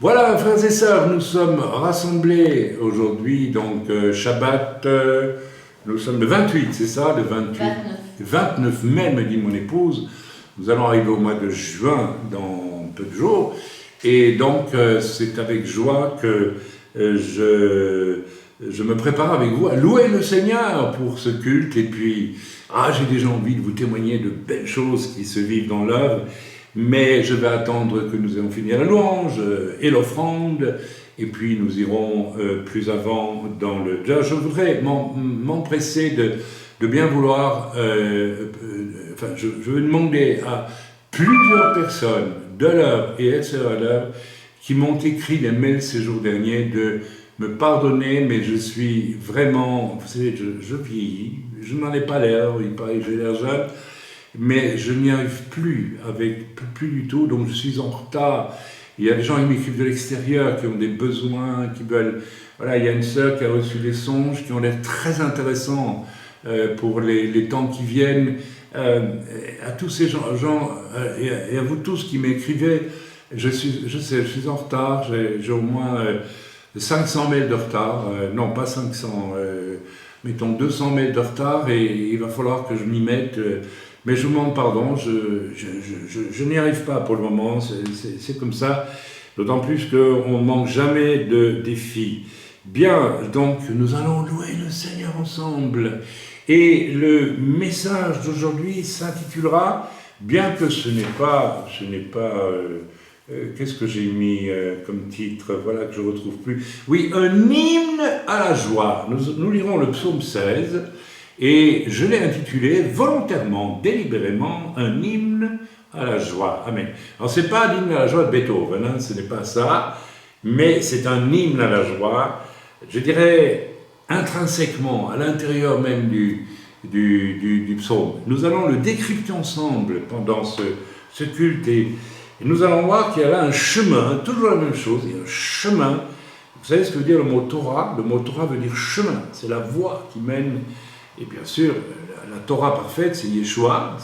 Voilà, frères et sœurs, nous sommes rassemblés aujourd'hui, donc Shabbat, nous sommes le 28, c'est ça, le 29 mai, me dit mon épouse. Nous allons arriver au mois de juin dans peu de jours. Et donc, c'est avec joie que je me prépare avec vous à louer le Seigneur pour ce culte. Et puis, j'ai déjà envie de vous témoigner de belles choses qui se vivent dans l'œuvre. Mais je vais attendre que nous ayons fini la louange et l'offrande, et puis nous irons plus avant dans le... Je voudrais m'empresser de bien vouloir... je veux demander à plusieurs personnes de l'œuvre et extérieures de l'œuvre qui m'ont écrit des mails ces jours derniers de me pardonner, mais je suis vraiment... Vous savez, je vieillis, je n'en ai pas l'air, il paraît que j'ai l'air jeune, mais je n'y arrive plus du tout, donc je suis en retard. Il y a des gens qui m'écrivent de l'extérieur, qui ont des besoins, qui veulent... Voilà, il y a une sœur qui a reçu des songes qui ont l'air très intéressants pour les temps qui viennent. À tous ces gens et à vous tous qui m'écrivez, je suis en retard, j'ai au moins 500 mails de retard, non pas 500, mettons 200 mails de retard, et il va falloir que je m'y mette. Mais je vous demande pardon, je n'y arrive pas pour le moment, c'est comme ça, d'autant plus qu'on ne manque jamais de défis. Bien, donc nous allons louer le Seigneur ensemble. Et le message d'aujourd'hui s'intitulera, bien que ce n'est pas qu'est-ce que j'ai mis comme titre, voilà que je ne retrouve plus. Oui, un hymne à la joie. Nous lirons le psaume 16. Et je l'ai intitulé volontairement, délibérément, un hymne à la joie. Amen. Alors, ce n'est pas l'hymne à la joie de Beethoven, hein, ce n'est pas ça, mais c'est un hymne à la joie, je dirais intrinsèquement, à l'intérieur même du psaume. Nous allons le décrypter ensemble pendant ce culte, et nous allons voir qu'il y a là un chemin, toujours la même chose, il y a un chemin. Vous savez ce que veut dire le mot Torah? Le mot Torah veut dire chemin, c'est la voie qui mène. Et bien sûr, la Torah parfaite, c'est Yeshua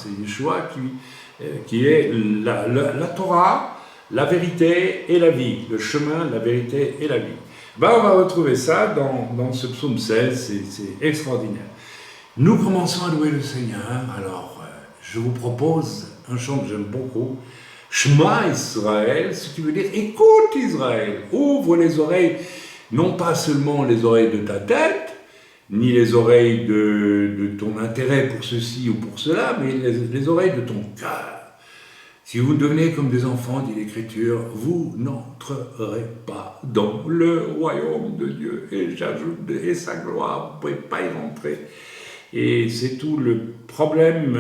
qui est la Torah, la vérité et la vie, le chemin, la vérité et la vie. On va retrouver ça dans ce psaume 16, c'est extraordinaire. Nous commençons à louer le Seigneur, alors je vous propose un chant que j'aime beaucoup, Shema Israël, ce qui veut dire écoute Israël, ouvre les oreilles, non pas seulement les oreilles de ta tête, ni les oreilles de ton intérêt pour ceci ou pour cela, mais les oreilles de ton cœur. Si vous devenez comme des enfants, dit l'Écriture, vous n'entrerez pas dans le royaume de Dieu. Et j'ajoute, et sa gloire, vous ne pouvez pas y rentrer. Et c'est tout le problème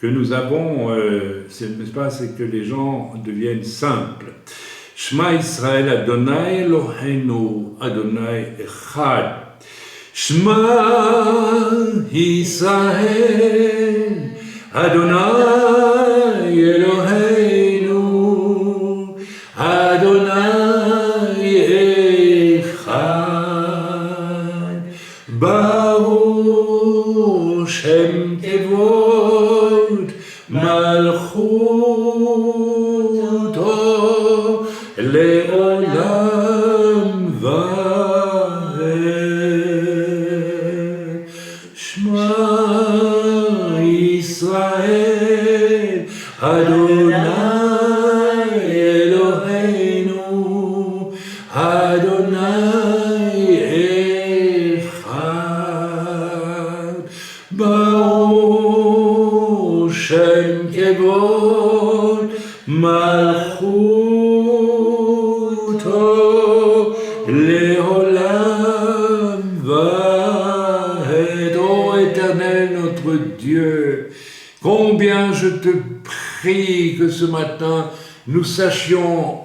que nous avons, n'est-ce pas, c'est que les gens deviennent simples. Shema Israël, Adonai Eloheinu, Adonai Echad. Shema Yisrael, Adonai Eloheinu, Adonai Echad, Baruch Shem Kevod Malchuto Le'olam Vaed. Israël, Adonai Eloheinu, Adonai Echad, Baruch Shem Kevod Malchuto Le'olam Vaed. Ô Éternel notre Dieu, combien je te prie que ce matin nous sachions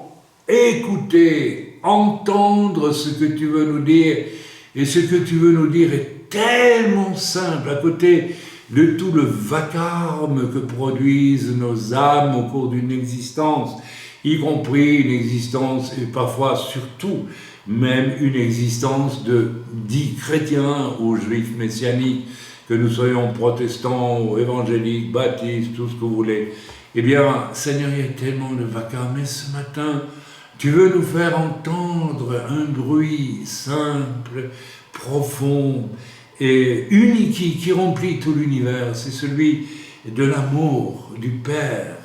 écouter, entendre ce que tu veux nous dire, et ce que tu veux nous dire est tellement simple à côté de tout le vacarme que produisent nos âmes au cours d'une existence, y compris une existence, et parfois surtout même une existence de dits chrétiens ou juifs messianiques, que nous soyons protestants ou évangéliques, baptistes, tout ce que vous voulez. Eh bien, Seigneur, il y a tellement de vacarme, mais ce matin, Tu veux nous faire entendre un bruit simple, profond et unique qui remplit tout l'univers. C'est celui de l'amour du Père,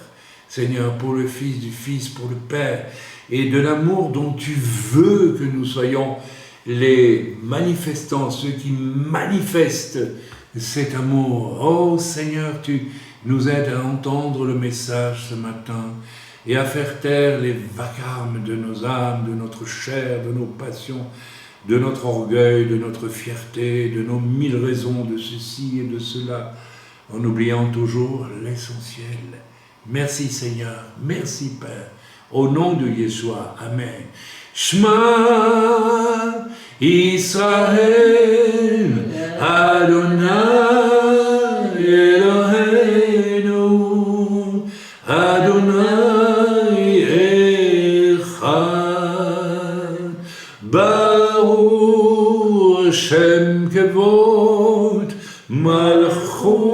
Seigneur, pour le Fils, du Fils pour le Père, et de l'amour dont tu veux que nous soyons les manifestants, ceux qui manifestent cet amour. Oh Seigneur, tu nous aides à entendre le message ce matin et à faire taire les vacarmes de nos âmes, de notre chair, de nos passions, de notre orgueil, de notre fierté, de nos 1000 raisons de ceci et de cela, en oubliant toujours l'essentiel. Merci Seigneur, merci Père, au nom de Yeshua, Amen. Shema Israël, Adonai Eloheinu, Adonai Echad, Baruch Shem Kevod, Malchuto,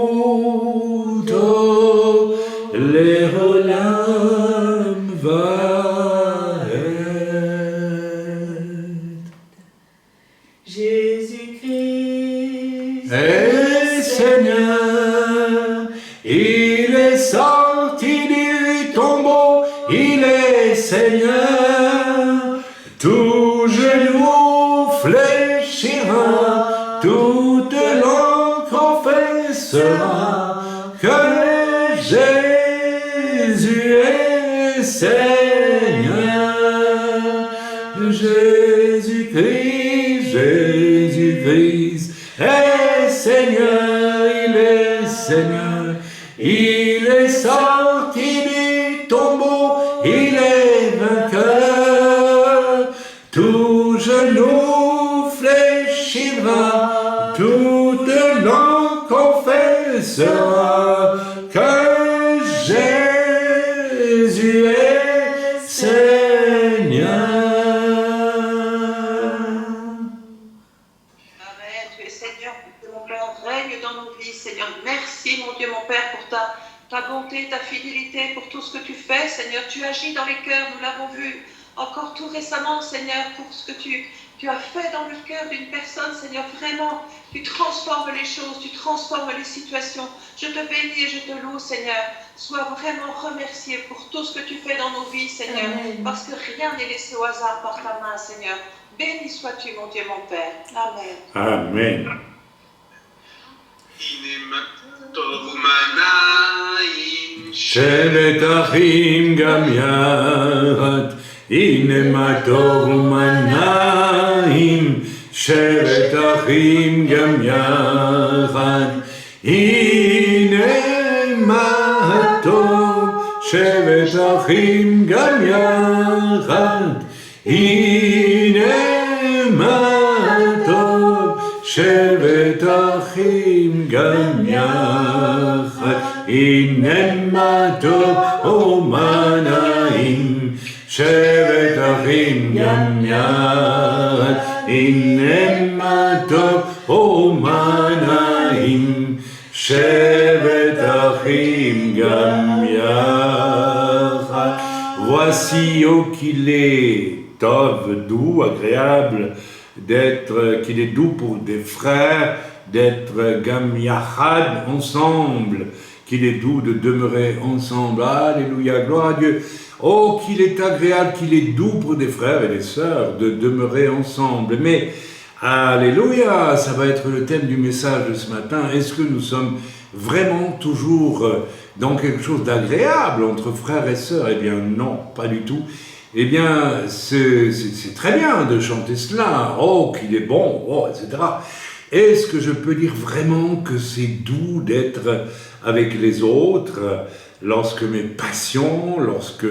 Leolam Vaed. Jésus-Christ est Seigneur, il est sorti du tombeau, il est Seigneur, tout genou fléchira, toute langue confessera que Jésus est Seigneur. Jésus-Christ, Jésus-Christ est Seigneur, il est Seigneur, il est sorti du tombeau, il est vainqueur, tout genou fléchira, toute langue confessera que Jésus est Seigneur. Amen. Tu es Seigneur, mon Père, règne dans nos vies, Seigneur. Merci, mon Dieu, mon Père, pour ta bonté, ta fidélité, pour tout ce que tu fais, Seigneur. Tu agis dans les cœurs, nous l'avons vu encore tout récemment, Seigneur, pour ce que tu as fait dans le cœur d'une personne, Seigneur. Vraiment, tu transformes les choses, tu transformes les situations. Je te bénis et je te loue, Seigneur. Sois vraiment remercié pour tout ce que tu fais dans nos vies, Seigneur. Amen. Parce que rien n'est laissé au hasard par ta main, Seigneur. Béni sois-tu, mon Dieu, mon Père. Amen. Amen. שבט אחים גם יחד, הנה מה טוב ומה נעים. שבט אחים גם יחד, הנה מה טוב. שבט אחים גם יחד, הנה מה טוב. שבט אחים גם יחד, הנה מה טוב ומה נעים. שבט אחים גם יחד, הנה מה טוב ומה נעים. שבט אחים גם יחד. Voici, oh, qu'il est tov, doux, agréable, qu'il est doux pour des frères, d'être gam yachad, ensemble, qu'il est doux de demeurer ensemble. Alléluia, gloire à Dieu. Oh, qu'il est agréable, qu'il est doux pour des frères et des sœurs de demeurer ensemble. Mais, alléluia, ça va être le thème du message de ce matin. Est-ce que nous sommes vraiment toujours dans quelque chose d'agréable entre frères et sœurs? Eh bien non, pas du tout. Eh bien, c'est très bien de chanter cela, oh, qu'il est bon, oh, etc. Est-ce que je peux dire vraiment que c'est doux d'être avec les autres lorsque mes passions, lorsque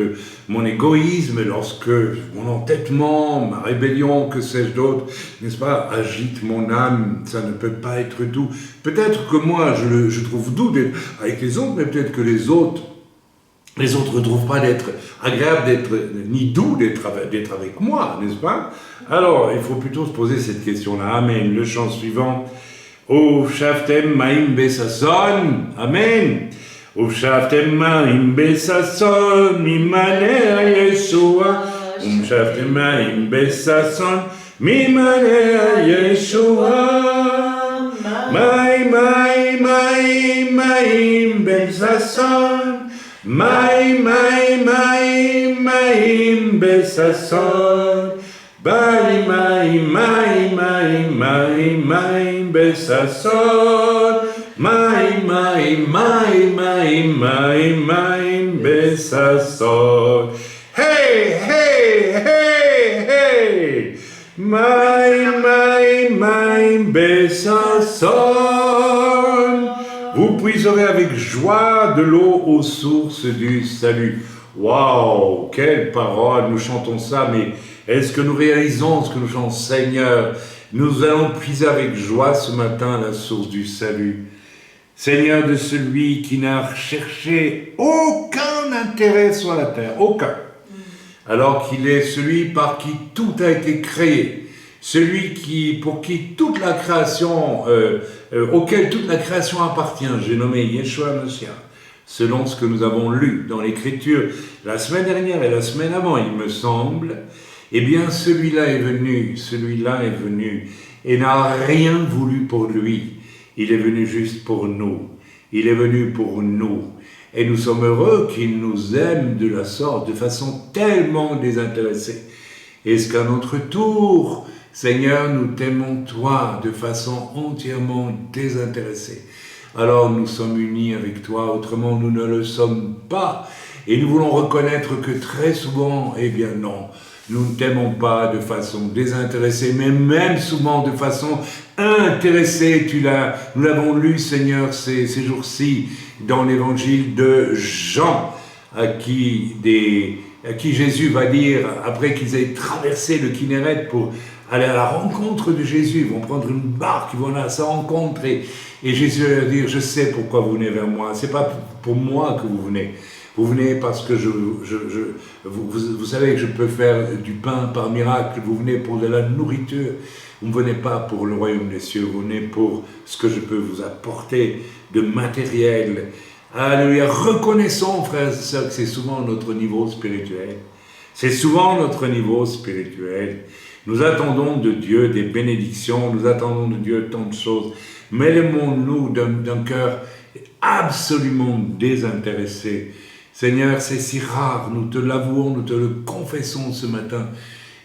mon égoïsme, lorsque mon entêtement, ma rébellion, que sais-je d'autre, n'est-ce pas, agite mon âme, ça ne peut pas être doux. Peut-être que moi, je trouve doux d'être avec les autres, mais peut-être que les autres ne trouvent pas d'être agréable, ni doux d'être avec moi, n'est-ce pas? Alors, il faut plutôt se poser cette question-là. Amen. Le chant suivant. Ufshaftem ma'im besason. Amen. Ufshaftem ma'im besason. Mimaner Yeshua. Shaftimaim Besason, Mimane Yeshua, Mai Besason, Mai Besason, Mai Besason, Mai Besason. Hey, hey, hey, hey! My Besason! Vous puiserez avec joie de l'eau aux sources du salut. Waouh! Quelle parole! Nous chantons ça, mais est-ce que nous réalisons ce que nous chantons, Seigneur? Nous allons puiser avec joie ce matin la source du salut. Seigneur, de celui qui n'a cherché aucun intérêt sur la terre, aucun. Alors qu'il est celui par qui tout a été créé, celui pour qui toute la création, auquel toute la création appartient, j'ai nommé Yeshua Messia, selon ce que nous avons lu dans l'Écriture la semaine dernière et la semaine avant, il me semble, eh bien celui-là est venu et n'a rien voulu pour lui, il est venu juste pour nous, il est venu pour nous. Et nous sommes heureux qu'il nous aime de la sorte, de façon tellement désintéressée. Est-ce qu'à notre tour, Seigneur, nous t'aimons toi de façon entièrement désintéressée? Alors nous sommes unis avec toi, autrement nous ne le sommes pas. Et nous voulons reconnaître que très souvent, eh bien non, nous ne t'aimons pas de façon désintéressée, mais même souvent de façon intéressée. Nous l'avons lu, Seigneur, ces jours-ci, dans l'évangile de Jean, à qui Jésus va dire, après qu'ils aient traversé le Kinneret pour aller à la rencontre de Jésus, ils vont prendre une barque, ils vont aller à sa rencontre, et Jésus va leur dire, je sais pourquoi vous venez vers moi, c'est pas pour moi que vous venez. Vous venez parce que vous savez que je peux faire du pain par miracle, vous venez pour de la nourriture, vous ne venez pas pour le royaume des cieux, vous venez pour ce que je peux vous apporter de matériel. Alléluia, reconnaissons, frères et sœurs, que c'est souvent notre niveau spirituel. C'est souvent notre niveau spirituel. Nous attendons de Dieu des bénédictions, nous attendons de Dieu tant de choses, mais aimons-nous d'un cœur absolument désintéressé. Seigneur, c'est si rare, nous te l'avouons, nous te le confessons ce matin,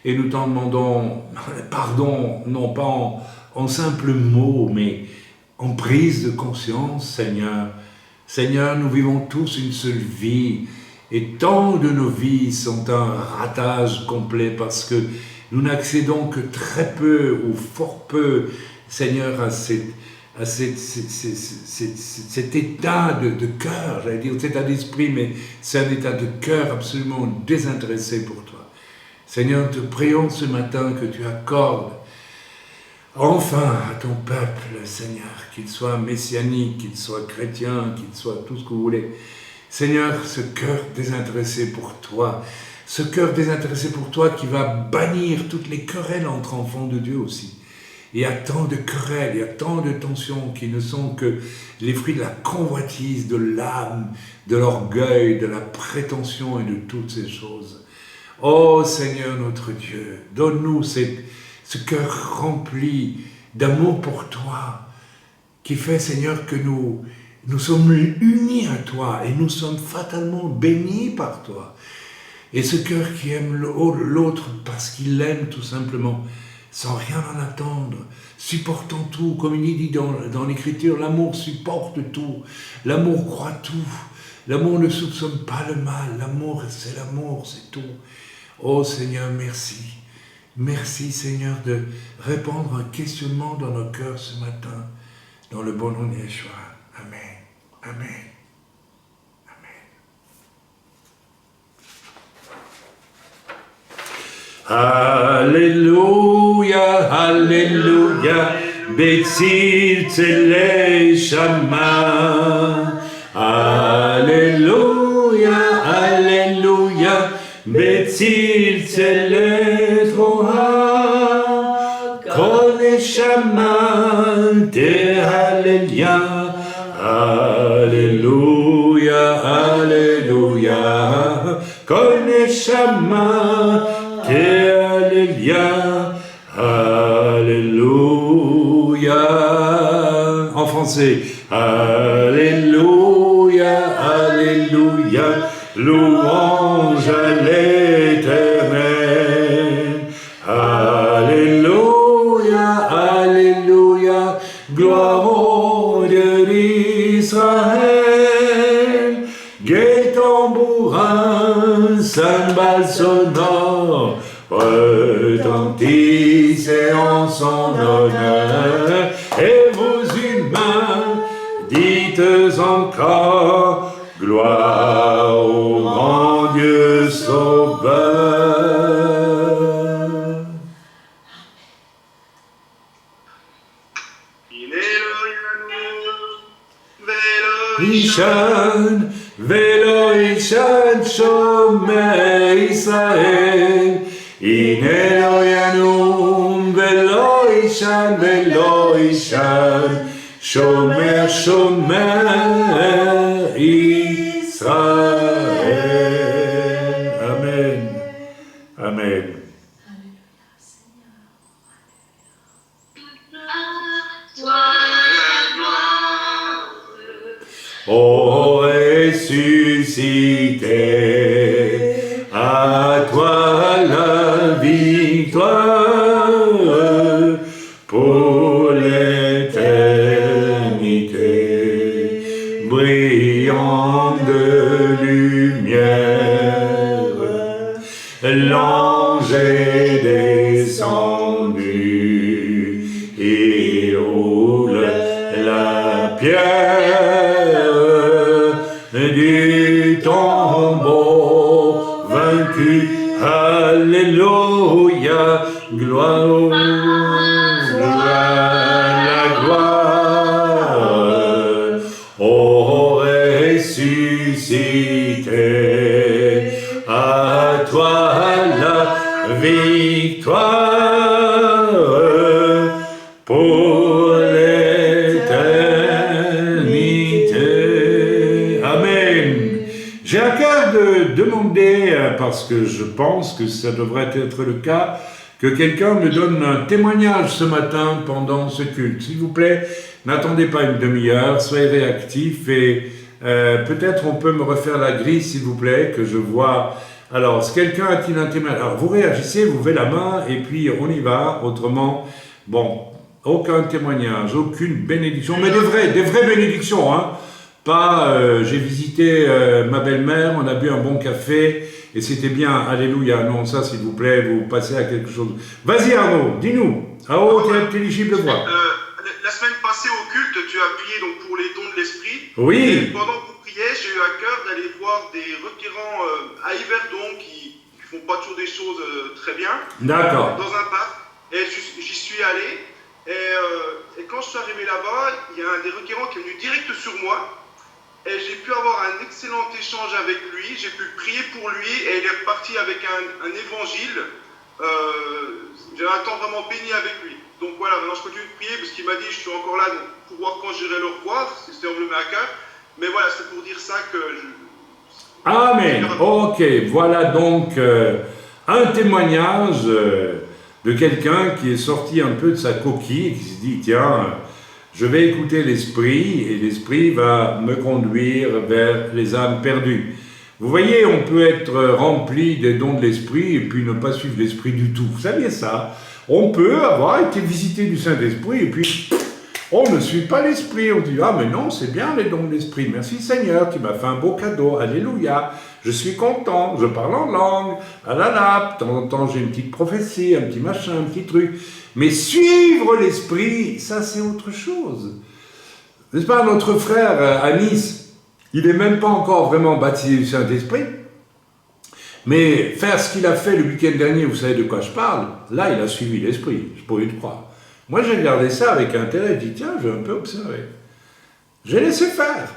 et nous t'en demandons pardon, non pas en simples mots, mais en prise de conscience, Seigneur. Seigneur, nous vivons tous une seule vie, et tant de nos vies sont un ratage complet, parce que nous n'accédons que très peu, ou fort peu, Seigneur, à cet état de cœur, j'allais dire cet état d'esprit, mais c'est un état de cœur absolument désintéressé pour toi. Seigneur, te prions ce matin que tu accordes enfin à ton peuple, Seigneur, qu'il soit messianique, qu'il soit chrétien, qu'il soit tout ce que vous voulez. Seigneur, ce cœur désintéressé pour toi, ce cœur désintéressé pour toi qui va bannir toutes les querelles entre enfants de Dieu aussi. Il y a tant de querelles, il y a tant de tensions qui ne sont que les fruits de la convoitise, de l'âme, de l'orgueil, de la prétention et de toutes ces choses. Oh Seigneur notre Dieu, donne-nous ce cœur rempli d'amour pour toi, qui fait, Seigneur, que nous sommes unis à toi et nous sommes fatalement bénis par toi. Et ce cœur qui aime l'autre parce qu'il l'aime tout simplement, sans rien en attendre, supportant tout, comme il dit dans l'Écriture, l'amour supporte tout, l'amour croit tout, l'amour ne soupçonne pas le mal, l'amour c'est tout. Oh Seigneur, merci. Merci Seigneur de répandre un questionnement dans nos cœurs ce matin, dans le bon nom de Yeshua. Amen. Amen. Alléluia, Alléluia, Betzil Tzele Shama. Alléluia, Alléluia, Betzil Tzele Troha. Kol Shama Te Alléluia. Alléluia, Alléluia, Kol Shama Alléluia, Alléluia. En français, Alléluia, Alléluia, louange à l'Éternel. Alléluia, Alléluia, gloire au Dieu d'Israël. Gai tambourin, cymbales sonores, retentissent en son honneur. Et vous humains, dites encore, gloire au grand Dieu sauveur. Ishan, Velo Ishan, Shomer Israël. Inelo Yanum, Velo Ishan, Shomer, Shomer Israël. Amen. Amen. Ô ressuscité, à toi la victoire pour l'éternité, brillant de lumière. L'ange est descendu, il roule la pierre du tombeau vaincu. Alléluia, gloire à la gloire, ô ressuscité, à toi la victoire pour l'éternité. Amen. J'ai à cœur de demander, parce que je pense que ça devrait être le cas, que quelqu'un me donne un témoignage ce matin pendant ce culte. S'il vous plaît, n'attendez pas une demi-heure, soyez réactifs et peut-être on peut me refaire la grille, s'il vous plaît, que je vois. Alors, si quelqu'un a-t-il un témoignage? Alors, vous réagissez, vous levez la main et puis on y va. Autrement, bon, aucun témoignage, aucune bénédiction, mais des vraies bénédictions, hein. Pas, j'ai visité ma belle-mère, on a bu un bon café, et c'était bien, alléluia. Non, ça, s'il vous plaît, vous passez à quelque chose. Vas-y, Arnaud, dis-nous, à haute et intelligible voix. La semaine passée au culte, tu as prié donc pour les dons de l'esprit. Oui. Et pendant que vous priez, j'ai eu à cœur d'aller voir des requérants à Yverdon qui font pas toujours des choses très bien. D'accord. Dans un parc. Et j'y suis allé. Et quand je suis arrivé là-bas, il y a un des requérants qui est venu direct sur moi. Et j'ai pu avoir un excellent échange avec lui. J'ai pu prier pour lui et il est reparti avec un évangile. J'ai un temps vraiment béni avec lui. Donc voilà, maintenant je continue de prier parce qu'il m'a dit je suis encore là donc, pour voir quand j'irai le revoir, c'est on me le met à cœur. Mais voilà, c'est pour dire ça que Amen. Ok, voilà donc un témoignage de quelqu'un qui est sorti un peu de sa coquille et qui se dit tiens, je vais écouter l'esprit et l'esprit va me conduire vers les âmes perdues. Vous voyez, on peut être rempli des dons de l'esprit et puis ne pas suivre l'esprit du tout. Vous saviez ça? On peut avoir été visité du Saint-Esprit et puis on ne suit pas l'esprit. On dit ah mais non, c'est bien les dons de l'esprit. Merci Seigneur, tu m'as fait un beau cadeau. Alléluia. Je suis content. Je parle en langue. Ah là là. De temps en temps j'ai une petite prophétie, un petit machin, un petit truc. Mais suivre l'esprit, ça c'est autre chose. N'est-ce pas, notre frère à Nice, il n'est même pas encore vraiment baptisé du Saint-Esprit, mais faire ce qu'il a fait le week-end dernier, vous savez de quoi je parle, là il a suivi l'esprit, je pourrais le croire. Moi j'ai regardé ça avec intérêt, je dis tiens, je vais un peu observer. J'ai laissé faire,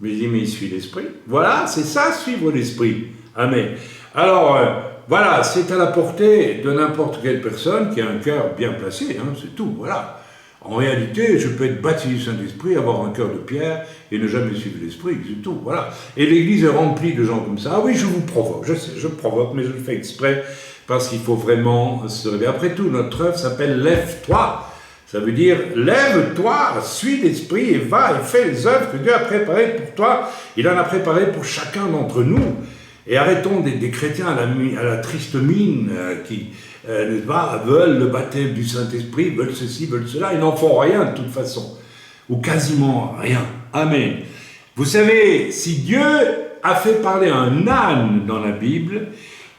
mais je dis mais il suit l'esprit. Voilà, c'est ça suivre l'esprit. Amen. Alors, voilà, c'est à la portée de n'importe quelle personne qui a un cœur bien placé, hein, c'est tout, voilà. En réalité, je peux être baptisé du Saint-Esprit, avoir un cœur de pierre et ne jamais suivre l'Esprit, c'est tout, voilà. Et l'Église est remplie de gens comme ça. Ah oui, je vous provoque, je sais, je provoque, mais je le fais exprès, parce qu'il faut vraiment se réveiller. Après tout, notre œuvre s'appelle « Lève-toi ». Ça veut dire « Lève-toi, suis l'esprit et va et fais les œuvres que Dieu a préparées pour toi. Il en a préparé pour chacun d'entre nous. » Et arrêtons des chrétiens à la triste mine qui, n'est-ce pas, veulent le baptême du Saint-Esprit, veulent ceci, veulent cela. Ils n'en font rien de toute façon, ou quasiment rien. Amen. Vous savez, si Dieu a fait parler un âne dans la Bible,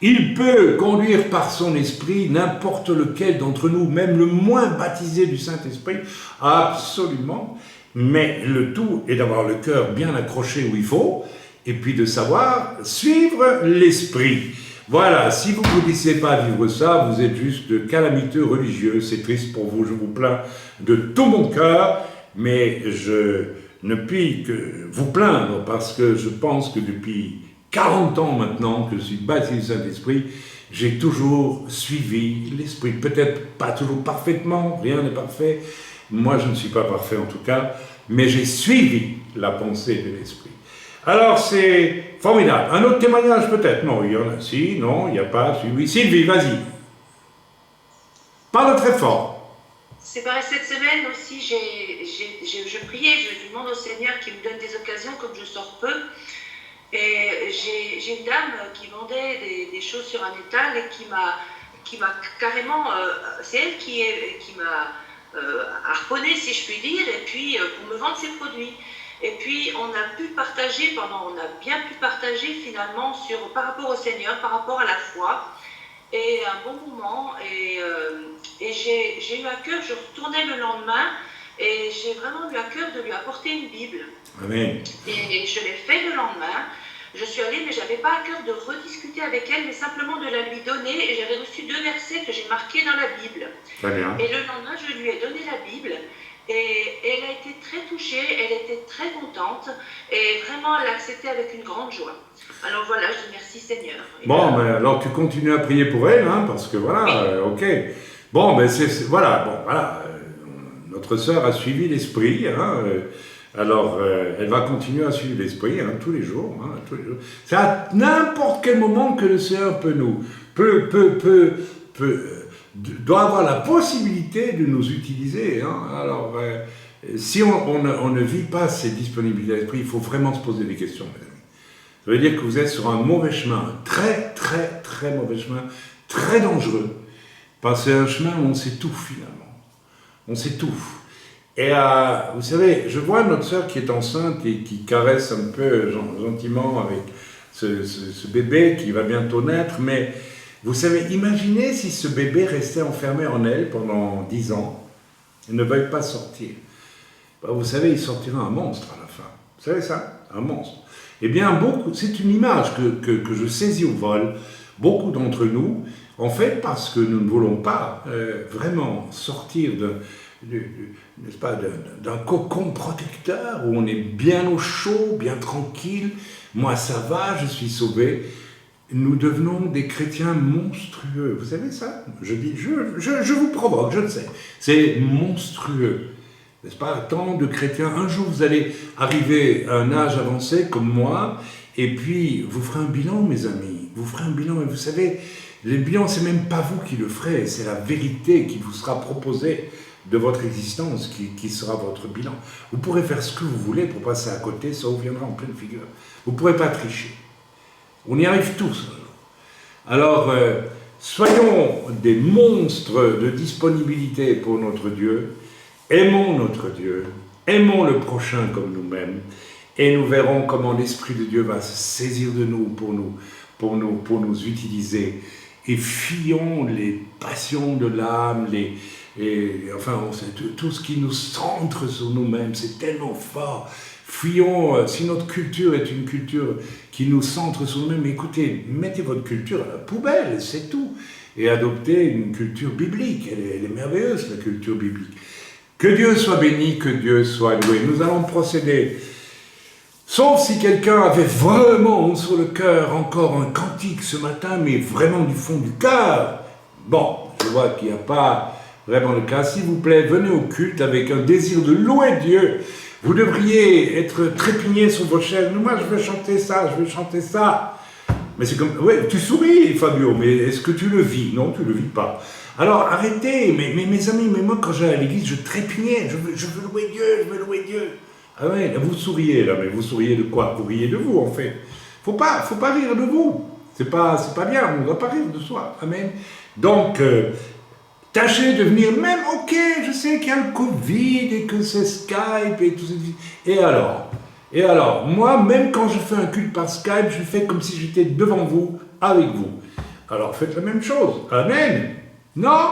il peut conduire par son esprit n'importe lequel d'entre nous, même le moins baptisé du Saint-Esprit, absolument. Mais le tout est d'avoir le cœur bien accroché où il faut, et puis de savoir suivre l'esprit. Voilà, si vous ne voulez pas vivre ça, vous êtes juste de calamiteux religieux, c'est triste pour vous, je vous plains de tout mon cœur, mais je ne puis que vous plaindre, parce que je pense que depuis 40 ans maintenant que je suis baptisé du Saint-Esprit, j'ai toujours suivi l'Esprit. Peut-être pas toujours parfaitement, rien n'est parfait, moi je ne suis pas parfait en tout cas, mais j'ai suivi la pensée de l'Esprit. Alors c'est formidable. Un autre témoignage peut-être? Non, il y en a. Si, non, il n'y a pas. Oui, Sylvie, vas-y. Parle très fort. C'est pareil, cette semaine aussi, je priais, je demande au Seigneur qu'il me donne des occasions comme je sors peu. Et j'ai une dame qui vendait des choses sur un étal et qui m'a carrément, c'est elle qui m'a harponné, si je puis dire, et puis pour me vendre ses produits. Et puis on a bien pu partager finalement par rapport au Seigneur, par rapport à la foi, et un bon moment. Et j'ai eu à cœur, je retournais le lendemain, et j'ai vraiment eu à cœur de lui apporter une Bible. Amen. Et je l'ai fait le lendemain. Je suis allée, mais je n'avais pas à cœur de rediscuter avec elle, mais simplement de la lui donner. Et j'avais reçu 2 versets que j'ai marqués dans la Bible. Très bien. Et le lendemain, je lui ai donné la Bible. Et elle a été très touchée, elle était très contente. Et vraiment, elle l'a accepté avec une grande joie. Alors voilà, je dis merci Seigneur. Et bon, mais alors tu continues à prier pour elle, hein, parce que voilà, oui. ok. Bon, mais voilà. Notre sœur a suivi l'Esprit, hein, alors, elle va continuer à suivre l'Esprit tous les jours. C'est à n'importe quel moment que le Seigneur doit avoir la possibilité de nous utiliser. Alors, si on ne vit pas ces disponibilités d'esprit, il faut vraiment se poser des questions, mes amis. Ça veut dire que vous êtes sur un mauvais chemin, très, très, très mauvais chemin, très dangereux. Parce que c'est un chemin où on s'étouffe finalement. On s'étouffe. Et vous savez, je vois notre sœur qui est enceinte et qui caresse un peu gentiment avec ce bébé qui va bientôt naître, mais vous savez, imaginez si ce bébé restait enfermé en elle pendant 10 ans et ne veuille pas sortir. Vous savez, il sortira un monstre à la fin. Vous savez ça? Un monstre. Eh bien, c'est une image que je saisis au vol. Beaucoup d'entre nous, en fait, parce que nous ne voulons pas vraiment sortir n'est-ce pas, d'un cocon protecteur où on est bien au chaud, bien tranquille, moi ça va, je suis sauvé. Nous devenons des chrétiens monstrueux. Vous savez ça? Je vous provoque, je le sais. C'est monstrueux. N'est-ce pas? Tant de chrétiens. Un jour, vous allez arriver à un âge avancé comme moi, et puis vous ferez un bilan, mes amis. Vous ferez un bilan, et vous savez, le bilan, c'est même pas vous qui le ferez, c'est la vérité qui vous sera proposée de votre existence qui sera votre bilan. Vous pourrez faire ce que vous voulez pour passer à côté, ça vous viendra en pleine figure. Vous ne pourrez pas tricher. On y arrive tous. Alors, soyons des monstres de disponibilité pour notre Dieu, aimons notre Dieu, aimons le prochain comme nous-mêmes, et nous verrons comment l'Esprit de Dieu va se saisir de nous pour nous utiliser, et fuyons les passions de l'âme, tout ce qui nous centre sur nous-mêmes, c'est tellement fort. Fuyons, si notre culture est une culture qui nous centre sur nous-mêmes, écoutez, mettez votre culture à la poubelle, c'est tout, et adoptez une culture biblique. Elle est merveilleuse, la culture biblique. Que Dieu soit béni, que Dieu soit loué. Nous allons procéder, sauf si quelqu'un avait vraiment sur le cœur encore un cantique ce matin, mais vraiment du fond du cœur. Bon, je vois qu'il n'y a pas vraiment le cas. S'il vous plaît, venez au culte avec un désir de louer Dieu. Vous devriez être trépigné sur vos chaises. Moi, je veux chanter ça, je veux chanter ça. Mais c'est comme... Ouais, tu souris, Fabio, mais est-ce que tu le vis? Non, tu le vis pas. Alors, arrêtez, mais mes amis, mais moi, quand j'allais à l'église, je trépignais, je veux louer Dieu, je veux louer Dieu. Ah ouais, là, vous souriez, là, mais vous souriez de quoi? Vous riez de vous, en fait. Faut pas rire de vous. C'est pas bien, on ne doit pas rire de soi. Amen. Donc, tâchez de venir, même, ok, je sais qu'il y a le Covid et que c'est Skype et tout ça. Et alors, moi, même quand je fais un culte par Skype, je fais comme si j'étais devant vous, avec vous. Alors, faites la même chose. Amen. Non?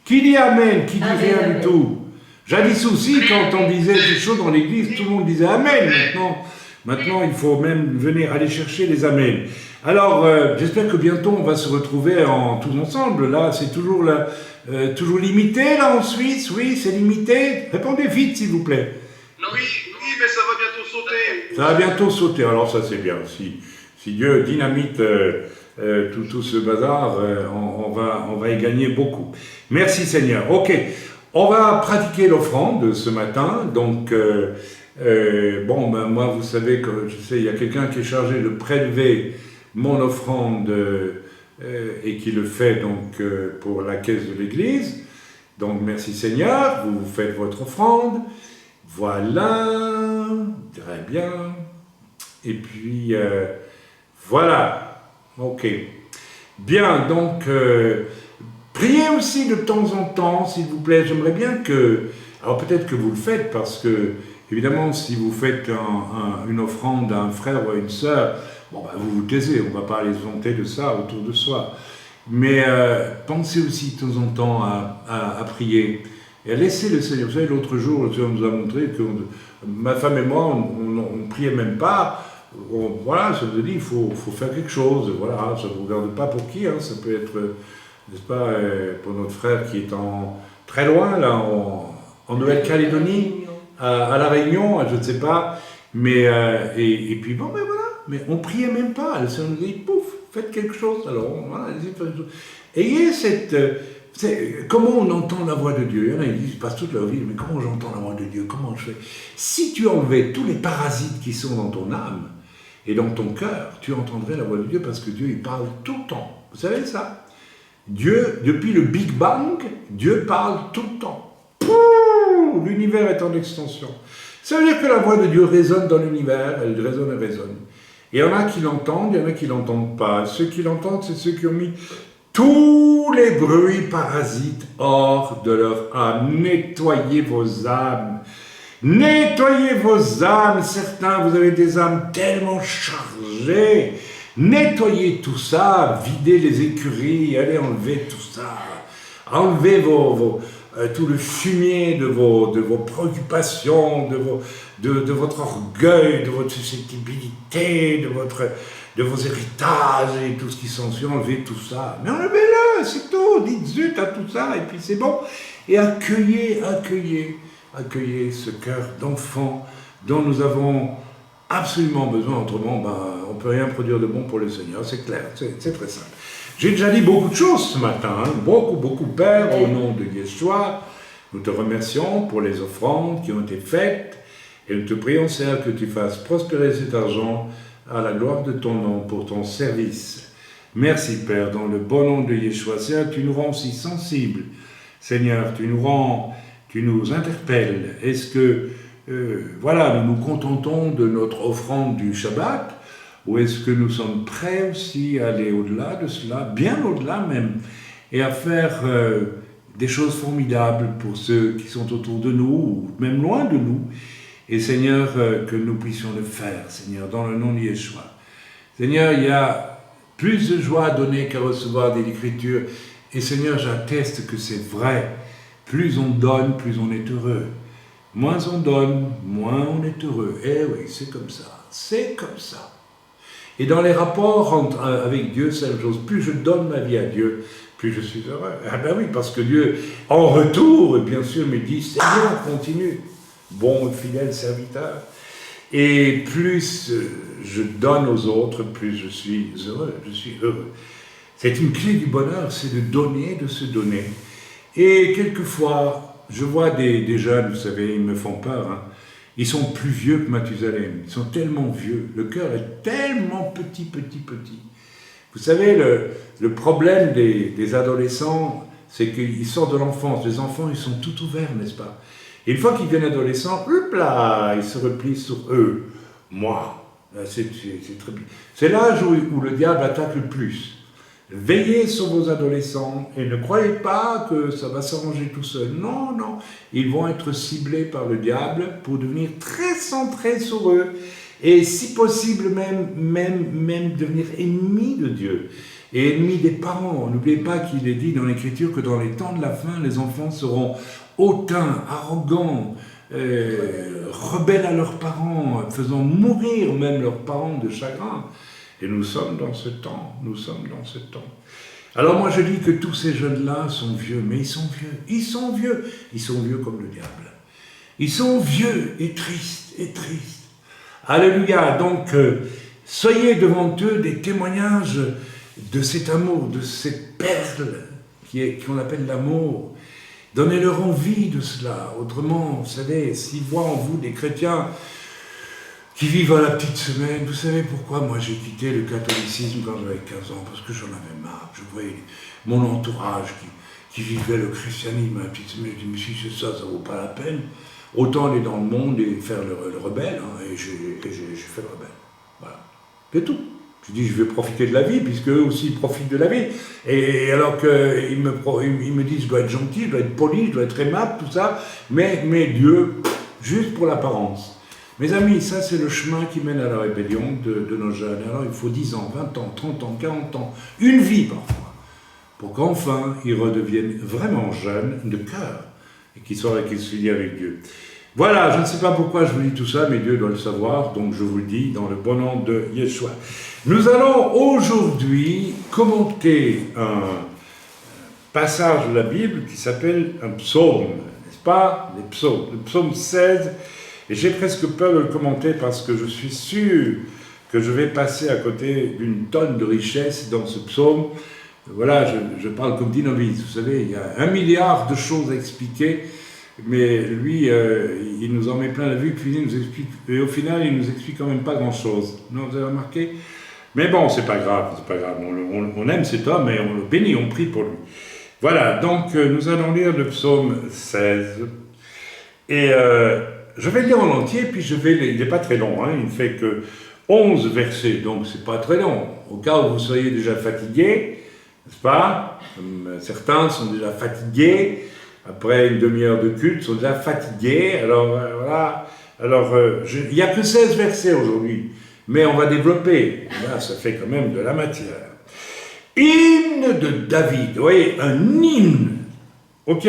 Qui dit Amen? Qui dit rien du tout? Jadis aussi, quand on disait des choses dans l'église, tout le monde disait Amen. Maintenant, il faut même venir aller chercher les Amen. Alors, j'espère que bientôt, on va se retrouver tous ensemble. Là, c'est toujours limité, là, en Suisse. Oui, c'est limité. Répondez vite, s'il vous plaît. Oui, mais ça va bientôt sauter. Ça va bientôt sauter. Alors, ça, c'est bien. Si Dieu dynamite tout ce bazar, on va y gagner beaucoup. Merci, Seigneur. Ok. On va pratiquer l'offrande ce matin. Donc, moi, vous savez que il y a quelqu'un qui est chargé de prélever mon offrande et qui le fait donc pour la caisse de l'église. Donc, merci Seigneur, vous faites votre offrande. Voilà, très bien. Et puis, voilà. Ok. Bien, donc, priez aussi de temps en temps, s'il vous plaît. J'aimerais bien que... Alors, peut-être que vous le faites parce que, évidemment, si vous faites une offrande à un frère ou à une sœur, vous vous taisez, on ne va pas aller se vanter de ça autour de soi. Mais pensez aussi de temps en temps à prier et à laisser le Seigneur. Vous savez, l'autre jour, le Seigneur nous a montré que ma femme et moi, on ne priait même pas. Voilà, ça nous a dit, il faut faire quelque chose. Voilà, ça ne vous regarde pas pour qui, hein, ça peut être, n'est-ce pas, pour notre frère qui est très loin, là, en Nouvelle-Calédonie, à La Réunion, je ne sais pas. Mais, et puis, bon, ben voilà. Mais on ne priait même pas. Le Seigneur nous dit, pouf, faites quelque chose. Alors, voilà, allez-y, faites quelque chose. Ayez cette... comment on entend la voix de Dieu? Il y en a qui disent, ils passent toute leur vie, mais comment j'entends la voix de Dieu? Comment je fais? Si tu enlevais tous les parasites qui sont dans ton âme et dans ton cœur, tu entendrais la voix de Dieu parce que Dieu, il parle tout le temps. Vous savez ça? Dieu, depuis le Big Bang, Dieu parle tout le temps. Pouh, l'univers est en extension. Ça veut dire que la voix de Dieu résonne dans l'univers, elle résonne et résonne. Il y en a qui l'entendent, il y en a qui ne l'entendent pas. Ceux qui l'entendent, c'est ceux qui ont mis tous les bruits parasites hors de leur âme. Nettoyez vos âmes. Nettoyez vos âmes. Certains, vous avez des âmes tellement chargées. Nettoyez tout ça, videz les écuries, allez enlever tout ça. Enlevez tout le fumier de vos préoccupations, de votre orgueil, de votre susceptibilité, de vos héritages et tout ce qui s'ensuit. Enlevez tout ça. Mais enlevez-le, c'est tout. Dites zut à tout ça et puis c'est bon. Et accueillez ce cœur d'enfant dont nous avons absolument besoin. Autrement, on ne peut rien produire de bon pour le Seigneur. C'est clair, c'est très simple. J'ai déjà dit beaucoup de choses ce matin, hein. Beaucoup, Père, au nom de Yeshua. Nous te remercions pour les offrandes qui ont été faites et nous te prions, Seigneur, que tu fasses prospérer cet argent à la gloire de ton nom pour ton service. Merci, Père, dans le bon nom de Yeshua. Seigneur, tu nous rends si sensibles. Seigneur, tu nous interpelles. Est-ce que, nous nous contentons de notre offrande du Shabbat? Ou est-ce que nous sommes prêts aussi à aller au-delà de cela, bien au-delà même, et à faire des choses formidables pour ceux qui sont autour de nous, ou même loin de nous. Et Seigneur, que nous puissions le faire, Seigneur, dans le nom de Yeshua. Seigneur, il y a plus de joie à donner qu'à recevoir, dit l'Écriture. Et Seigneur, j'atteste que c'est vrai. Plus on donne, plus on est heureux. Moins on donne, moins on est heureux. Eh oui, c'est comme ça. C'est comme ça. Et dans les rapports avec Dieu, c'est la même chose. Plus je donne ma vie à Dieu, plus je suis heureux. Ah ben oui, parce que Dieu, en retour, bien sûr, me dit, Seigneur, continue, bon et fidèle serviteur. Et plus je donne aux autres, plus je suis heureux, je suis heureux. C'est une clé du bonheur, c'est de donner, de se donner. Et quelquefois, je vois des jeunes, vous savez, ils me font peur, hein. Ils sont plus vieux que Mathusalem, ils sont tellement vieux, le cœur est tellement petit. Vous savez, le problème des adolescents, c'est qu'ils sortent de l'enfance. Les enfants, ils sont tout ouverts, n'est-ce pas? Et une fois qu'ils deviennent adolescents, hop là, ils se replient sur eux. Moi, c'est très bien. C'est l'âge où le diable attaque le plus. Veillez sur vos adolescents et ne croyez pas que ça va s'arranger tout seul. Non, non, ils vont être ciblés par le diable pour devenir très centrés sur eux et si possible même devenir ennemis de Dieu et ennemis des parents. N'oubliez pas qu'il est dit dans l'Écriture que dans les temps de la fin, les enfants seront hautains, arrogants, rebelles à leurs parents, faisant mourir même leurs parents de chagrin. Et nous sommes dans ce temps, nous sommes dans ce temps. Alors moi je dis que tous ces jeunes-là sont vieux, mais ils sont vieux, ils sont vieux, ils sont vieux comme le diable. Ils sont vieux et tristes, et tristes. Alléluia, donc soyez devant eux des témoignages de cet amour, de cette perle qu'on appelle l'amour. Donnez-leur envie de cela, autrement, vous savez, s'ils voient en vous des chrétiens qui vivent à la petite semaine. Vous savez pourquoi moi j'ai quitté le catholicisme quand j'avais 15 ans? Parce que j'en avais marre. Je voyais mon entourage qui vivait le christianisme à la petite semaine. Je me suis dit, mais si c'est ça, ça vaut pas la peine. Autant aller dans le monde et faire le rebelle. Hein, et j'ai fait le rebelle. Voilà. C'est tout. Je dis, je vais profiter de la vie, puisque eux aussi ils profitent de la vie. Et alors qu'ils me disent, je dois être gentil, je dois être poli, je dois être aimable, tout ça. Mais Dieu, juste pour l'apparence. Mes amis, ça c'est le chemin qui mène à la rébellion de nos jeunes. Alors il faut 10 ans, 20 ans, 30 ans, 40 ans, une vie parfois, pour qu'enfin ils redeviennent vraiment jeunes de cœur et qu'ils se lient avec Dieu. Voilà, je ne sais pas pourquoi je vous dis tout ça, mais Dieu doit le savoir, donc je vous le dis dans le bon nom de Yeshua. Nous allons aujourd'hui commenter un passage de la Bible qui s'appelle un psaume, n'est-ce pas? Les psaumes, le psaume 16. Et j'ai presque peur de le commenter parce que je suis sûr que je vais passer à côté d'une tonne de richesse dans ce psaume. Voilà, je parle comme dit novice. Vous savez, il y a 1 milliard de choses à expliquer, mais lui, il nous en met plein la vue, puis il nous explique, et au final, il nous explique quand même pas grand-chose. Non, vous avez remarqué? Mais bon, c'est pas grave, c'est pas grave. On aime cet homme et on le bénit, on prie pour lui. Voilà, donc nous allons lire le psaume 16. Et je vais le lire en entier, puis il n'est pas très long, hein, il ne fait que 11 versets, donc c'est pas très long. Au cas où vous soyez déjà fatigués, n'est-ce pas? Certains sont déjà fatigués, après une demi-heure de culte, sont déjà fatigués, alors voilà. Alors, il n'y a que 16 versets aujourd'hui, mais on va développer, là, ça fait quand même de la matière. Hymne de David, vous voyez, un hymne, ok.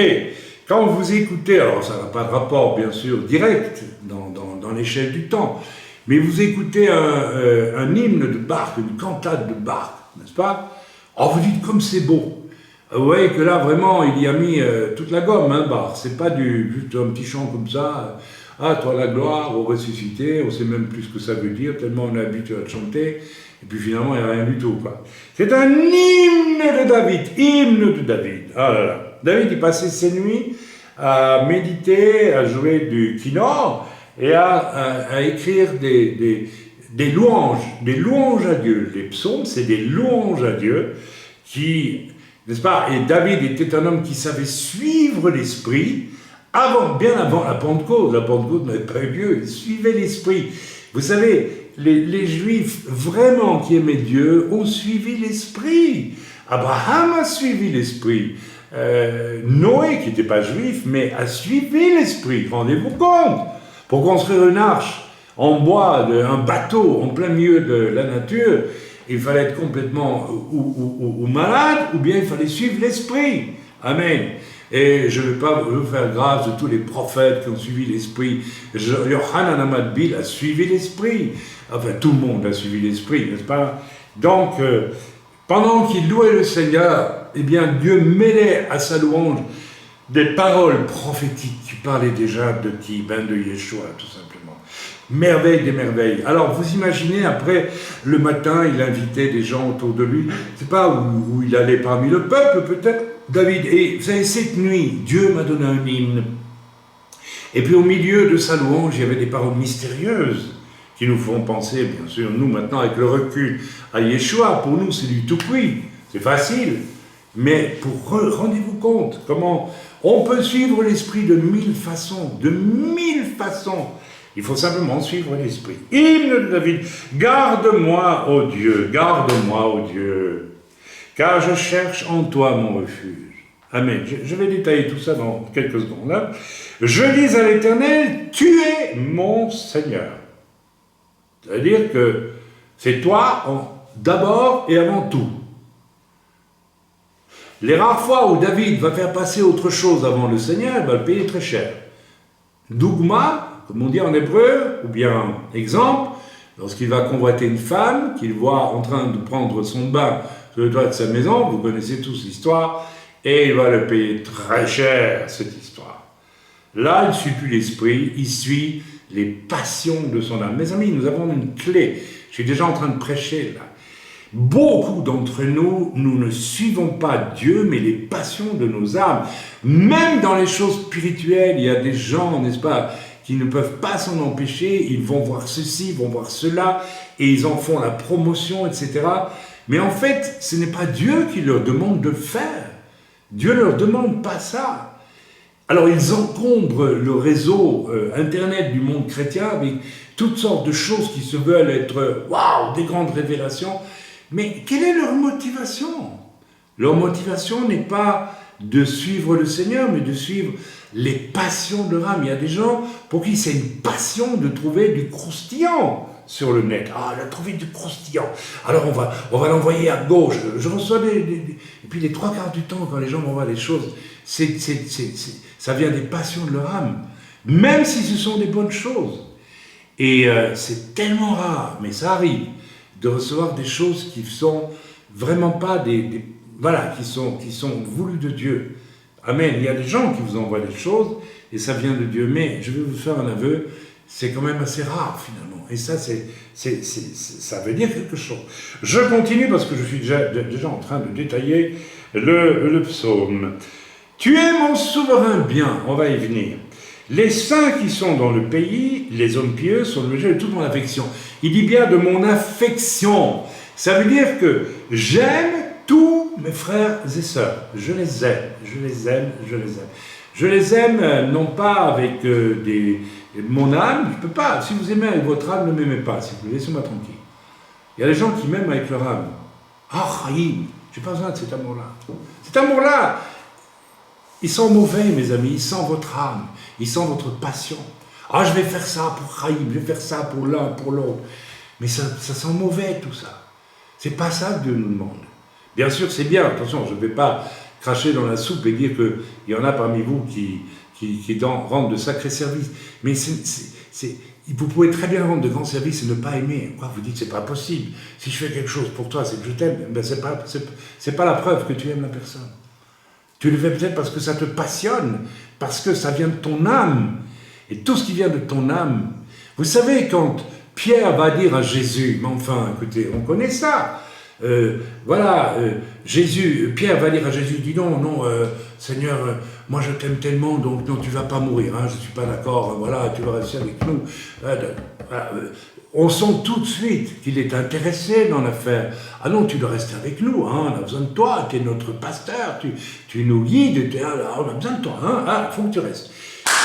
Quand vous écoutez, alors ça n'a pas de rapport bien sûr direct dans l'échelle du temps, mais vous écoutez un hymne de Bach, une cantate de Bach, n'est-ce pas? Oh, vous dites comme c'est beau. Vous voyez que là vraiment il y a mis toute la gomme, hein, Bach. C'est pas juste un petit chant comme ça. Ah, toi la gloire, au ressuscité, on sait même plus ce que ça veut dire, tellement on est habitué à le chanter, et puis finalement il n'y a rien du tout, quoi. C'est un hymne de David, hymne de David. Ah là là. David, il passait ses nuits à méditer, à jouer du kinnor et à écrire des louanges à Dieu. Les psaumes, c'est des louanges à Dieu qui, n'est-ce pas? Et David était un homme qui savait suivre l'esprit bien avant la Pentecôte. La Pentecôte n'avait pas eu lieu, il suivait l'esprit. Vous savez, les Juifs vraiment qui aimaient Dieu ont suivi l'esprit. Abraham a suivi l'esprit. Noé, qui n'était pas juif, mais a suivi l'esprit, rendez-vous compte, pour construire une arche en bois, un bateau en plein milieu de la nature, il fallait être complètement ou malade, ou bien il fallait suivre l'esprit. Amen. Et je ne vais pas vous faire grâce de tous les prophètes qui ont suivi l'esprit. Yochanan Amadbil a suivi l'esprit. Enfin, tout le monde a suivi l'esprit, n'est-ce pas? Donc, pendant qu'il louait le Seigneur, eh bien, Dieu mêlait à sa louange des paroles prophétiques qui parlaient déjà de qui? Ben de Yeshua, tout simplement. Merveille des merveilles. Alors, vous imaginez, après, le matin, il invitait des gens autour de lui. C'est pas où il allait parmi le peuple, peut-être, David. Et vous savez, cette nuit, Dieu m'a donné un hymne. Et puis, au milieu de sa louange, il y avait des paroles mystérieuses qui qui nous font penser, bien sûr, nous maintenant avec le recul, à Yeshua. Pour nous, c'est du tout cuit, c'est facile. Mais rendez-vous compte comment on peut suivre l'esprit de 1000 façons, de 1000 façons. Il faut simplement suivre l'esprit. Hymne de David, garde-moi, ô Dieu, car je cherche en toi mon refuge. Amen. Je vais détailler tout ça dans quelques secondes. Là. Je dis à l'Éternel, tu es mon Seigneur. C'est-à-dire que c'est toi d'abord et avant tout. Les rares fois où David va faire passer autre chose avant le Seigneur, il va le payer très cher. Dougma, comme on dit en hébreu, ou bien exemple, lorsqu'il va convoiter une femme, qu'il voit en train de prendre son bain sur le toit de sa maison, vous connaissez tous l'histoire, et il va le payer très cher, cette histoire. Là, il ne suit plus l'esprit, il suit les passions de son âme. Mes amis, nous avons une clé. Je suis déjà en train de prêcher, là. Beaucoup d'entre nous, nous ne suivons pas Dieu, mais les passions de nos âmes. Même dans les choses spirituelles, il y a des gens, n'est-ce pas, qui ne peuvent pas s'en empêcher, ils vont voir ceci, ils vont voir cela, et ils en font la promotion, etc. Mais en fait, ce n'est pas Dieu qui leur demande de le faire. Dieu ne leur demande pas ça. Alors ils encombrent le réseau Internet du monde chrétien avec toutes sortes de choses qui se veulent être, waouh, des grandes révélations. Mais quelle est leur motivation? Leur motivation n'est pas de suivre le Seigneur, mais de suivre les passions de leur âme. Il y a des gens pour qui c'est une passion de trouver du croustillant sur le net. Ah, elle a trouvé du croustillant. Alors on va l'envoyer à gauche. Je reçois et puis les 3/4 du temps, quand les gens m'envoient des choses, ça vient des passions de leur âme. Même si ce sont des bonnes choses. Et c'est tellement rare, mais ça arrive, de recevoir des choses qui sont vraiment pas voilà, qui sont voulues de Dieu. Amen. Il y a des gens qui vous envoient des choses et ça vient de Dieu. Mais je vais vous faire un aveu, c'est quand même assez rare finalement. Et ça, ça veut dire quelque chose. Je continue parce que je suis déjà en train de détailler le psaume. Tu es mon souverain bien, on va y venir. Les saints qui sont dans le pays, les hommes pieux, sont l'objet de toute mon affection. Il dit bien de mon affection. Ça veut dire que j'aime tous mes frères et sœurs. Je les aime, je les aime, je les aime. Je les aime non pas avec mon âme, je ne peux pas. Si vous aimez avec votre âme, ne m'aimez pas, s'il vous plaît, laissez-moi tranquille. Il y a des gens qui m'aiment avec leur âme. Ah, Chaim, je n'ai pas besoin de cet amour-là. Cet amour-là, il sent mauvais, mes amis, il sent votre âme, il sent votre passion. Ah, je vais faire ça pour Chaim, je vais faire ça pour l'un, pour l'autre. Mais ça sent mauvais, tout ça. C'est pas ça que Dieu nous demande. Bien sûr, c'est bien, attention, je ne vais pas cracher dans la soupe et dire qu'il y en a parmi vous qui rendent de sacrés services. Mais vous pouvez très bien rendre de grands services et ne pas aimer. Pourquoi vous dites que c'est pas possible? Si je fais quelque chose pour toi, c'est que je t'aime. Ben, c'est pas la preuve que tu aimes la personne. Tu le fais peut-être parce que ça te passionne, parce que ça vient de ton âme. Et tout ce qui vient de ton âme. Vous savez, quand Pierre va dire à Jésus, mais enfin, écoutez, on connaît ça. Pierre va dire à Jésus, dis non, Seigneur, moi je t'aime tellement, donc non, tu vas pas mourir, hein, je suis pas d'accord, voilà, tu vas rester avec nous. On sent tout de suite qu'il est intéressé dans l'affaire. Ah non, tu dois rester avec nous, hein, on a besoin de toi, tu es notre pasteur, tu nous guides, on a besoin de toi, hein, faut que tu restes.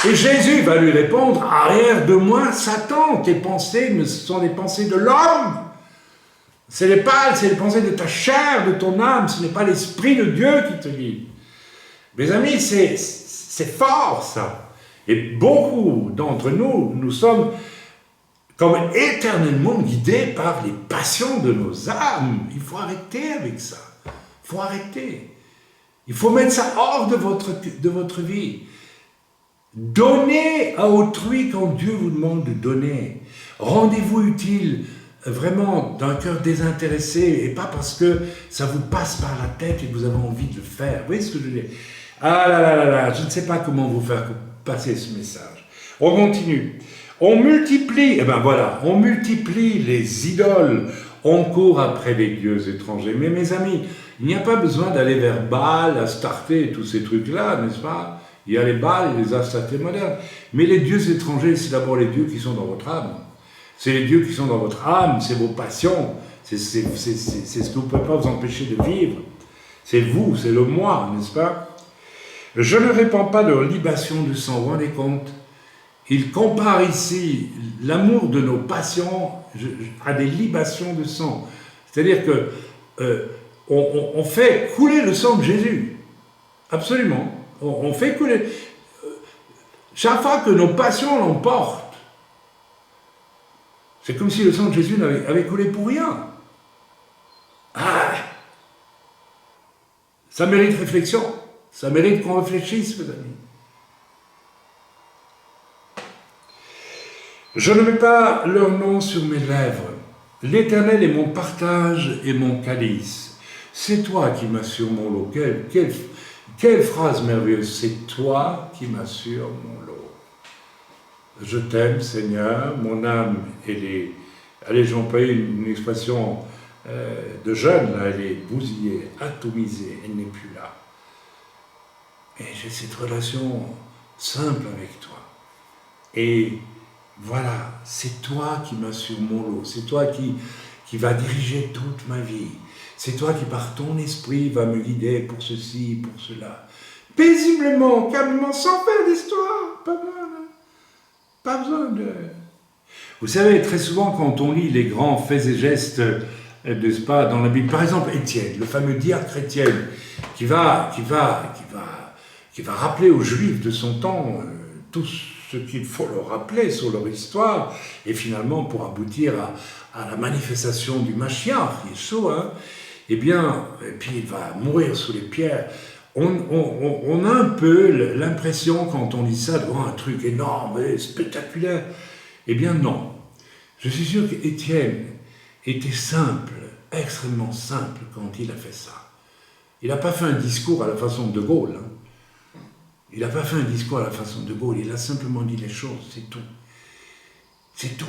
Et Jésus va lui répondre, arrière de moi, Satan, tes pensées, ce sont les pensées de l'homme. C'est les pensées de ta chair, de ton âme, ce n'est pas l'Esprit de Dieu qui te guide. Mes amis, c'est fort ça. Et beaucoup d'entre nous, nous sommes comme éternellement guidés par les passions de nos âmes. Il faut arrêter avec ça. Il faut arrêter. Il faut mettre ça hors de votre vie. Donnez à autrui quand Dieu vous demande de donner. Rendez-vous utile vraiment d'un cœur désintéressé et pas parce que ça vous passe par la tête et que vous avez envie de le faire. Vous voyez ce que je veux dire? Ah là, je ne sais pas comment vous faire passer ce message. On continue. On multiplie les idoles. On court après les dieux étrangers. Mais mes amis, il n'y a pas besoin d'aller vers Baal, Astarté et tous ces trucs-là, n'est-ce pas? Il y a les Baal et les Astartés modernes. Mais les dieux étrangers, c'est d'abord les dieux qui sont dans votre âme. C'est les dieux qui sont dans votre âme, c'est vos passions, c'est ce que vous ne pouvez pas vous empêcher de vivre. C'est vous, c'est le moi, n'est-ce pas? Je ne répands pas de libation de sang, vous vous rendez compte? Il compare ici l'amour de nos passions à des libations de sang. C'est-à-dire que on fait couler le sang de Jésus. Absolument. On fait couler. Chaque fois que nos passions l'emportent, c'est comme si le sang de Jésus avait coulé pour rien. Ah, ça mérite réflexion. Ça mérite qu'on réfléchisse, mes amis. Je ne mets pas leur nom sur mes lèvres. L'Éternel est mon partage et mon calice. C'est toi qui m'assures mon lot. Quelle phrase merveilleuse. C'est toi qui m'assures mon lot. Je t'aime, Seigneur. Mon âme, elle est... Allez, j'ai employé une expression de jeune, là, elle est bousillée, atomisée, elle n'est plus là. Et j'ai cette relation simple avec toi. Et voilà, c'est toi qui m'assures mon lot, c'est toi qui va diriger toute ma vie. C'est toi qui, par ton esprit, va me guider pour ceci, pour cela. Paisiblement, calmement, sans faire d'histoire. Pas besoin de... Vous savez, très souvent, quand on lit les grands faits et gestes, n'est-ce pas, dans la Bible, par exemple, Étienne, le fameux diacre chrétien, qui va rappeler aux Juifs de son temps tout ce qu'il faut leur rappeler sur leur histoire, et finalement, pour aboutir à la manifestation du Mashiach, Yeshua, eh bien, et puis il va mourir sous les pierres. On a un peu l'impression, quand on lit ça, devant un truc énorme et spectaculaire. Eh bien non. Je suis sûr qu'Étienne était simple, extrêmement simple quand il a fait ça. Il n'a pas fait un discours à la façon de Gaulle. Hein. Il n'a pas fait un discours à la façon de Gaulle. Il a simplement dit les choses, c'est tout. C'est tout.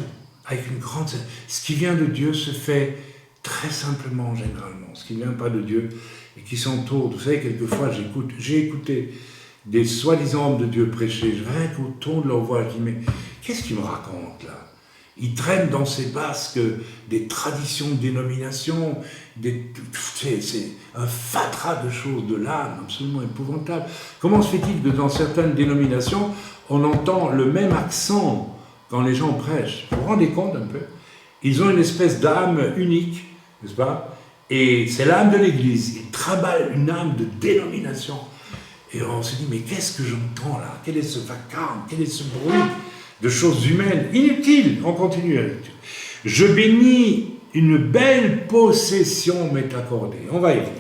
Avec une grande... Ce qui vient de Dieu se fait très simplement, généralement. Ce qui ne vient pas de Dieu et qui s'entoure. Vous savez, quelquefois, j'ai écouté des soi-disant hommes de Dieu prêcher. Rien qu'au ton de leur voix, je dis, mais qu'est-ce qu'ils me racontent là? Ils traînent dans ces basques des traditions de dénomination, c'est un fatras de choses de l'âme absolument épouvantable. Comment se fait-il que dans certaines dénominations, on entend le même accent quand les gens prêchent? Vous vous rendez compte un peu? Ils ont une espèce d'âme unique, n'est-ce pas? Et c'est l'âme de l'Église. Ils travaillent une âme de dénomination. Et on se dit, mais qu'est-ce que j'entends là? Quel est ce vacarme? Quel est ce bruit de choses humaines? Inutile. On continue la lecture. Je bénis, une belle possession m'est accordée. On va y venir.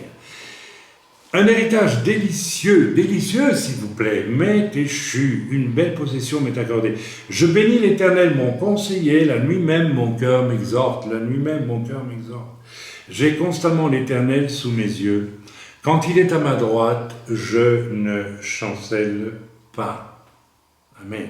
Un héritage délicieux, délicieux s'il vous plaît, m'est échu. Une belle possession m'est accordée. Je bénis l'Éternel, mon conseiller. La nuit même, mon cœur m'exhorte. La nuit même, mon cœur m'exhorte. J'ai constamment l'Éternel sous mes yeux. Quand il est à ma droite, je ne chancelle pas. Amen.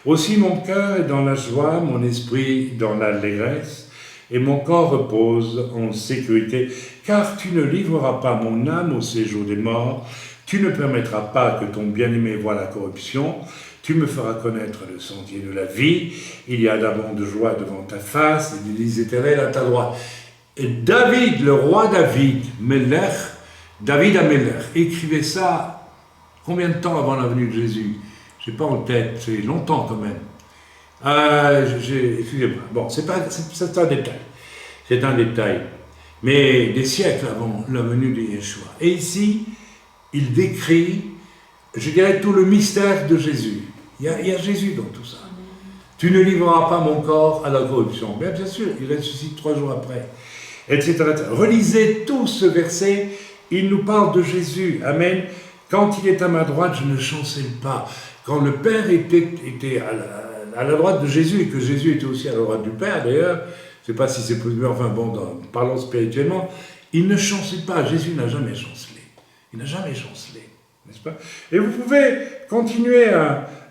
Aussi mon cœur est dans la joie, mon esprit dans l'allégresse, et mon corps repose en sécurité, car tu ne livreras pas mon âme au séjour des morts, tu ne permettras pas que ton bien-aimé voie la corruption, tu me feras connaître le sentier de la vie, il y a d'abondantes joie devant ta face, et des délices éternels à ta droite. Et David, le roi David, David Amelech, écrivait ça combien de temps avant la venue de Jésus? Je n'ai pas en tête, c'est longtemps quand même. Excusez-moi, bon, c'est un détail. C'est un détail. Mais des siècles avant la venue de Yeshua. Et ici, il décrit, je dirais, tout le mystère de Jésus. Il y a Jésus dans tout ça. Tu ne livreras pas mon corps à la corruption. Bien sûr, il ressuscite 3 jours après. Etc. Relisez tout ce verset, il nous parle de Jésus. Amen. Quand il est à ma droite, je ne chancelle pas. Quand le Père était à la droite de Jésus, et que Jésus était aussi à la droite du Père, d'ailleurs, je ne sais pas si c'est possible, enfin bon, parlons spirituellement, il ne chancelle pas. Jésus n'a jamais chancelé. Il n'a jamais chancelé, n'est-ce pas? Et vous pouvez continuer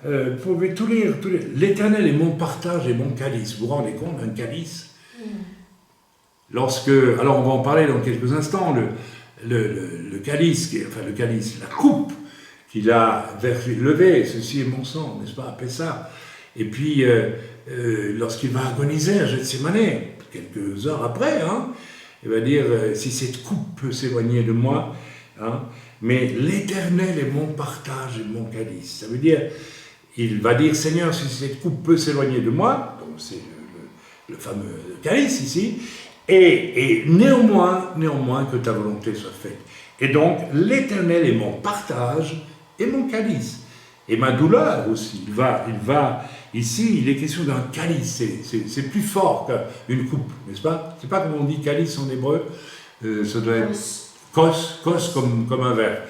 vous pouvez tout lire. L'Éternel est mon partage et mon calice. Vous vous rendez compte, un calice? Alors on va en parler dans quelques instants, le calice, le calice, la coupe qu'il a levé, ceci est mon sang, n'est-ce pas, à Pessah. Et puis, lorsqu'il va agoniser à Gethsémane, quelques heures après, hein, il va dire, si cette coupe peut s'éloigner de moi, hein, mais l'Éternel est mon partage et mon calice. Ça veut dire, il va dire, Seigneur, si cette coupe peut s'éloigner de moi, donc c'est le fameux calice ici, et néanmoins que ta volonté soit faite. Et donc, l'Éternel est mon partage et mon calice. Et ma douleur aussi. Ici, il est question d'un calice. C'est plus fort qu'une coupe, n'est-ce pas? C'est pas comme on dit calice en hébreu. Ça doit être kos comme un verre.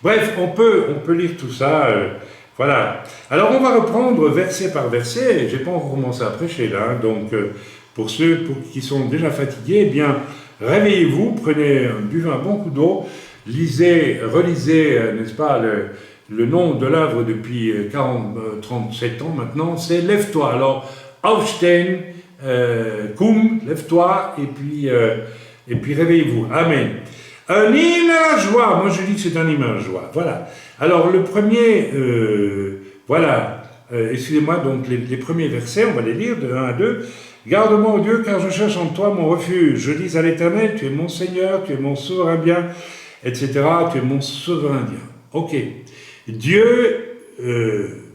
Bref, on peut lire tout ça. Voilà. Alors, on va reprendre verset par verset. J'ai pas encore commencé à prêcher là. Hein, donc, pour ceux qui sont déjà fatigués, eh bien, réveillez-vous, prenez, buvez un bon coup d'eau, relisez, n'est-ce pas, le nom de l'œuvre depuis 37 ans maintenant, c'est Lève-toi. Alors, Aufstehen, Koum, lève-toi, et puis réveillez-vous. Amen. Un hymne à la joie. Moi, je dis que c'est un hymne à la joie. Voilà. Alors, le premier, excusez-moi, donc les premiers versets, on va les lire de 1 à 2. Garde-moi, ô Dieu, car je cherche en toi mon refuge. Je dis à l'Éternel, tu es mon Seigneur, tu es mon souverain bien, etc. Tu es mon souverain bien. Ok. Dieu,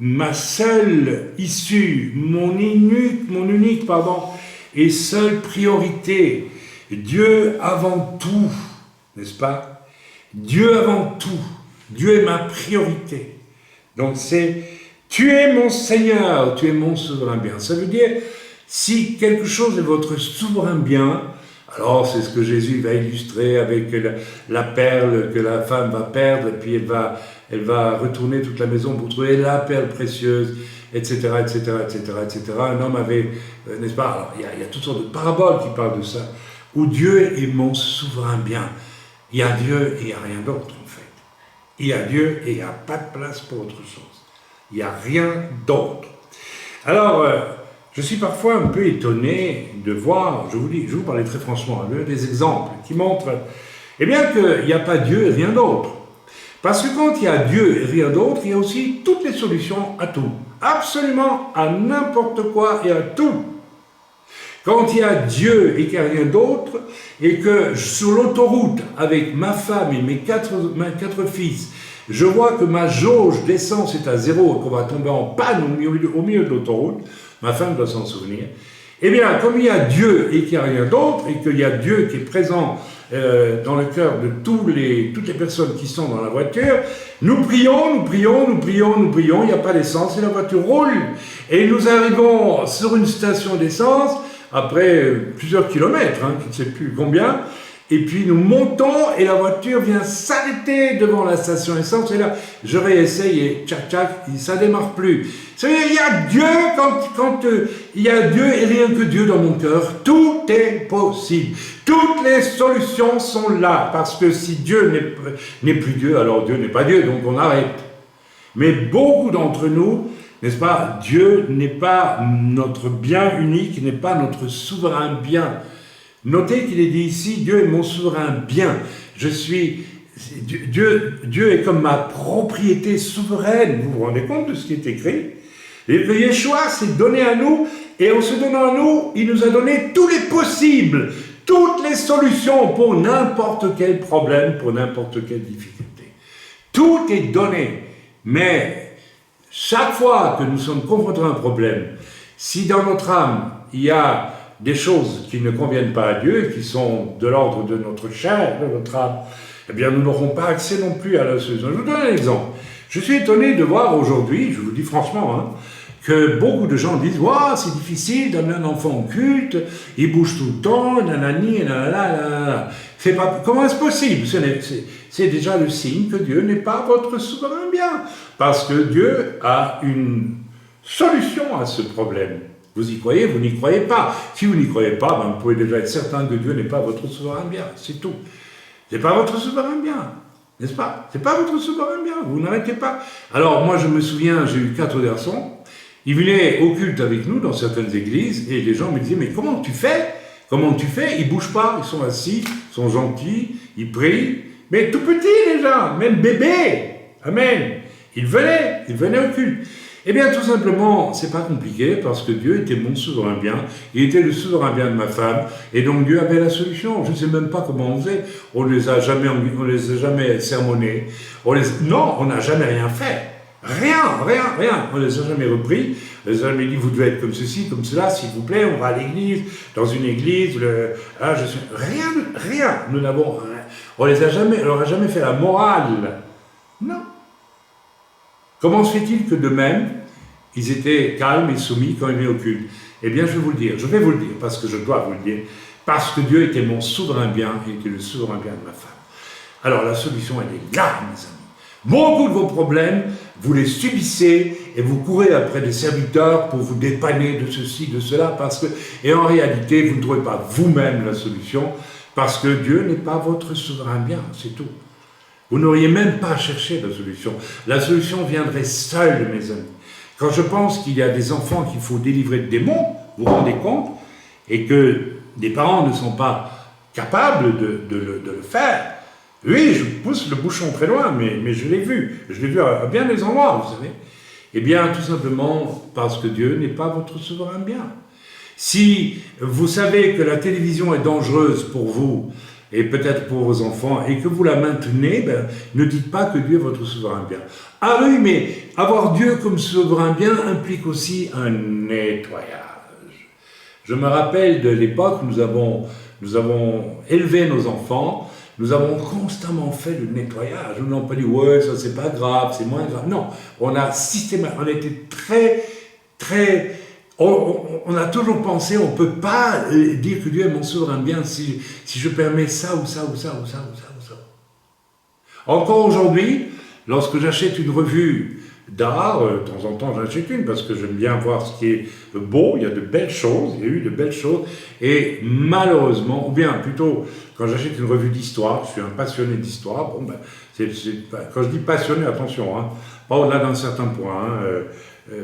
ma seule issue, mon unique, et seule priorité. Dieu avant tout, n'est-ce pas? Dieu avant tout. Dieu est ma priorité. Donc c'est, tu es mon Seigneur, tu es mon souverain bien. Ça veut dire, si quelque chose est votre souverain bien, alors c'est ce que Jésus va illustrer avec la perle que la femme va perdre, et puis elle va retourner toute la maison pour trouver la perle précieuse, etc., etc., etc., etc. Un homme avait, n'est-ce pas, alors il y a toutes sortes de paraboles qui parlent de ça, où Dieu est mon souverain bien. Il y a Dieu et il n'y a rien d'autre, en fait. Il y a Dieu et il n'y a pas de place pour autre chose. Il n'y a rien d'autre. Alors, je suis parfois un peu étonné de voir, je vous parlais très franchement, des exemples qui montrent, eh bien, qu'il n'y a pas Dieu et rien d'autre. Parce que quand il y a Dieu et rien d'autre, il y a aussi toutes les solutions à tout. Absolument à n'importe quoi et à tout. Quand il y a Dieu et qu'il n'y a rien d'autre, et que sur l'autoroute, avec ma femme et mes quatre fils, je vois que ma jauge d'essence est à 0 et qu'on va tomber en panne au milieu de l'autoroute, ma femme doit s'en souvenir, eh bien, comme il y a Dieu et qu'il n'y a rien d'autre, et qu'il y a Dieu qui est présent dans le cœur de toutes les personnes qui sont dans la voiture, nous prions, il n'y a pas d'essence et la voiture roule. Et nous arrivons sur une station d'essence, après plusieurs kilomètres, je ne sais plus combien, et puis nous montons et la voiture vient s'arrêter devant la station essence, et là, je réessaye et tchac, ça ne démarre plus. C'est-à-dire, il y a Dieu, quand il y a Dieu et rien que Dieu dans mon cœur, tout est possible. Toutes les solutions sont là, parce que si Dieu n'est plus Dieu, alors Dieu n'est pas Dieu, donc on arrête. Mais beaucoup d'entre nous, n'est-ce pas, Dieu n'est pas notre bien unique, n'est pas notre souverain bien. Notez qu'il est dit ici, Dieu est mon souverain bien. Dieu est comme ma propriété souveraine. Vous vous rendez compte de ce qui est écrit? Et le Yeshua s'est donné à nous, et en se donnant à nous, il nous a donné tous les possibles, toutes les solutions pour n'importe quel problème, pour n'importe quelle difficulté. Tout est donné, mais chaque fois que nous sommes confrontés à un problème, si dans notre âme, il y a des choses qui ne conviennent pas à Dieu, qui sont de l'ordre de notre chair, de notre âme, eh bien nous n'aurons pas accès non plus à la solution. Je vous donne un exemple. Je suis étonné de voir aujourd'hui, je vous dis franchement, que beaucoup de gens disent « Waouh, c'est difficile d'amener un enfant au culte, il bouge tout le temps, nanani, nanana. » Comment est-ce possible? C'est déjà le signe que Dieu n'est pas votre souverain bien, parce que Dieu a une solution à ce problème. Vous y croyez, vous n'y croyez pas. Si vous n'y croyez pas, vous pouvez déjà être certain que Dieu n'est pas votre souverain bien, c'est tout. C'est pas votre souverain bien, n'est-ce pas? C'est pas votre souverain bien, vous n'arrêtez pas. Alors moi je me souviens, j'ai eu 4 garçons, ils venaient au culte avec nous dans certaines églises, et les gens me disaient, mais comment tu fais? Comment tu fais? Ils bougent pas, ils sont assis, ils sont gentils, ils prient, mais tout petits déjà, même bébés, amen. Ils venaient au culte. Eh bien, tout simplement, c'est pas compliqué, parce que Dieu était mon souverain bien, il était le souverain bien de ma femme, et donc Dieu avait la solution. Je ne sais même pas comment on faisait, on les a jamais sermonnés, non, on n'a jamais rien fait. Rien. On les a jamais repris, on les a jamais dit, vous devez être comme ceci, comme cela, s'il vous plaît, on va à l'église, dans une église, rien. On leur a jamais fait la morale. Non. Comment se fait-il que de même, ils étaient calmes et soumis quand ils venaient au culte? Eh bien, je vais vous le dire, parce que je dois vous le dire, parce que Dieu était mon souverain bien, et était le souverain bien de ma femme. Alors, la solution, elle est là, mes amis. Beaucoup de vos problèmes, vous les subissez et vous courez après des serviteurs pour vous dépanner de ceci, de cela, et en réalité, vous ne trouvez pas vous-même la solution, parce que Dieu n'est pas votre souverain bien, c'est tout. Vous n'auriez même pas à chercher la solution. La solution viendrait seule, mes amis. Quand je pense qu'il y a des enfants qu'il faut délivrer de démons, vous vous rendez compte, et que des parents ne sont pas capables de le faire, oui, je pousse le bouchon très loin, mais je l'ai vu à bien des endroits, vous savez. Eh bien, tout simplement parce que Dieu n'est pas votre souverain bien. Si vous savez que la télévision est dangereuse pour vous, et peut-être pour vos enfants, et que vous la maintenez, ne dites pas que Dieu est votre souverain bien. Ah oui, mais avoir Dieu comme souverain bien implique aussi un nettoyage. Je me rappelle de l'époque où nous avons élevé nos enfants, nous avons constamment fait le nettoyage. Nous n'avons pas dit, ouais, ça c'est pas grave, c'est moins grave. Non, on était très... On a toujours pensé, on ne peut pas dire que Dieu est mon souverain bien si je permets ça ou ça ou ça ou ça ou ça ou ça. Encore aujourd'hui, lorsque j'achète une revue d'art, de temps en temps j'achète une parce que j'aime bien voir ce qui est beau, il y a eu de belles choses, et malheureusement, ou bien plutôt quand j'achète une revue d'histoire, je suis un passionné d'histoire, quand je dis passionné, attention, pas au-delà d'un certain point,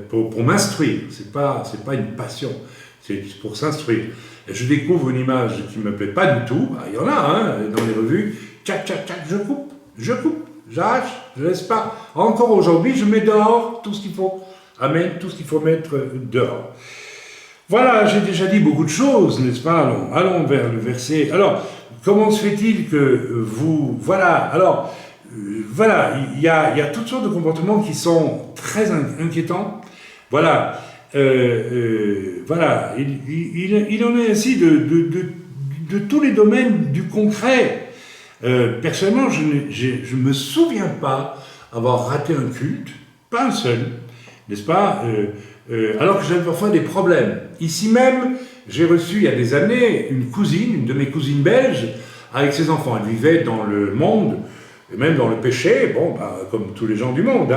pour m'instruire, c'est pas une passion, c'est pour s'instruire. Et je découvre une image qui ne me plaît pas du tout, il y en a dans les revues, tchac, je coupe, j'arrache, je laisse pas. Encore aujourd'hui, je mets dehors tout ce qu'il faut. Amen, tout ce qu'il faut mettre dehors. Voilà, j'ai déjà dit beaucoup de choses, n'est-ce pas? Allons vers le verset. Alors, comment se fait-il que vous... Voilà, il y a toutes sortes de comportements qui sont très inquiétants. Voilà, il en est ainsi de tous les domaines du concret. Personnellement, je ne me souviens pas avoir raté un culte, pas un seul, n'est-ce pas, alors que j'avais parfois des problèmes. Ici même, j'ai reçu il y a des années une de mes cousines belges, avec ses enfants. Elle vivait dans le monde, et même dans le péché, comme tous les gens du monde.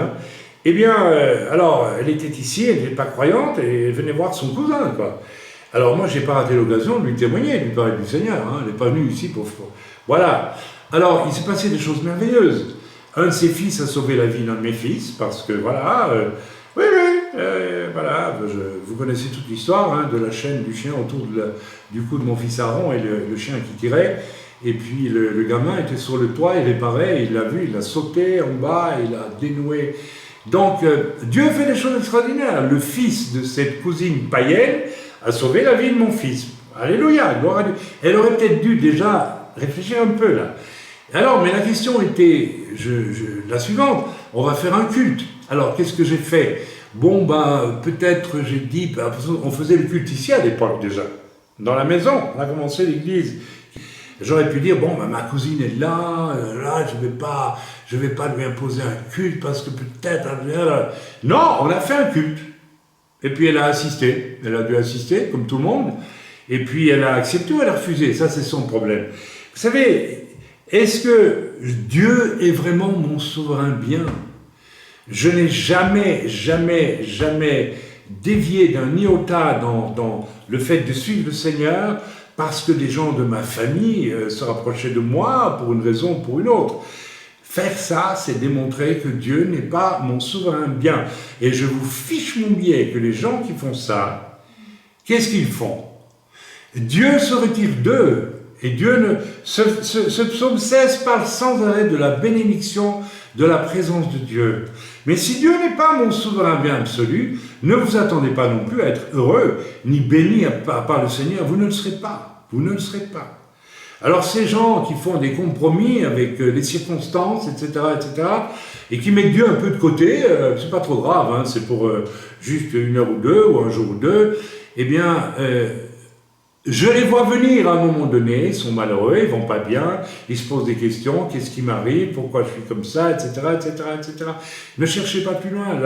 Eh bien, alors, elle était ici, elle n'était pas croyante, et elle venait voir son cousin, quoi. Alors moi, je n'ai pas raté l'occasion de lui témoigner, de lui parler du Seigneur. Elle n'est pas venue ici pour... Voilà. Alors, il s'est passé des choses merveilleuses. Un de ses fils a sauvé la vie d'un de mes fils, parce que, voilà, vous connaissez toute l'histoire de la chaîne du chien autour du cou de mon fils Aaron, et le chien qui tirait. Et puis le gamin était sur le toit, il réparait, il l'a vu, il a sauté en bas, il a dénoué. Donc Dieu fait des choses extraordinaires. Le fils de cette cousine païenne a sauvé la vie de mon fils. Alléluia, gloire à Dieu. Elle aurait peut-être dû déjà réfléchir un peu là. Alors, mais la question était la suivante, on va faire un culte. Alors, qu'est-ce que j'ai fait? Peut-être j'ai dit, on faisait le culte ici à l'époque déjà, dans la maison, on a commencé l'église. J'aurais pu dire, ma cousine est là, je vais pas lui imposer un culte parce que peut-être... Non, on a fait un culte. Et puis elle a assisté. Elle a dû assister, comme tout le monde. Et puis elle a accepté ou elle a refusé. Ça, c'est son problème. Vous savez, est-ce que Dieu est vraiment mon souverain bien? Je n'ai jamais dévié d'un iota dans le fait de suivre le Seigneur parce que des gens de ma famille se rapprochaient de moi pour une raison ou pour une autre. Faire ça, c'est démontrer que Dieu n'est pas mon souverain bien. Et je vous fiche mon billet que les gens qui font ça, qu'est-ce qu'ils font? Dieu se retire d'eux. Et Dieu ce psaume 16 parle sans arrêt de la bénédiction de la présence de Dieu. Mais si Dieu n'est pas mon souverain bien absolu, ne vous attendez pas non plus à être heureux, ni béni par le Seigneur, vous ne le serez pas. Vous ne le serez pas. Alors ces gens qui font des compromis avec les circonstances, etc., et qui mettent Dieu un peu de côté, c'est pas trop grave, hein, c'est pour juste une heure ou deux, ou un jour ou deux, eh bien, je les vois venir à un moment donné, ils sont malheureux, ils vont pas bien, ils se posent des questions, qu'est-ce qui m'arrive, pourquoi je suis comme ça, etc., etc., etc. Ne cherchez pas plus loin,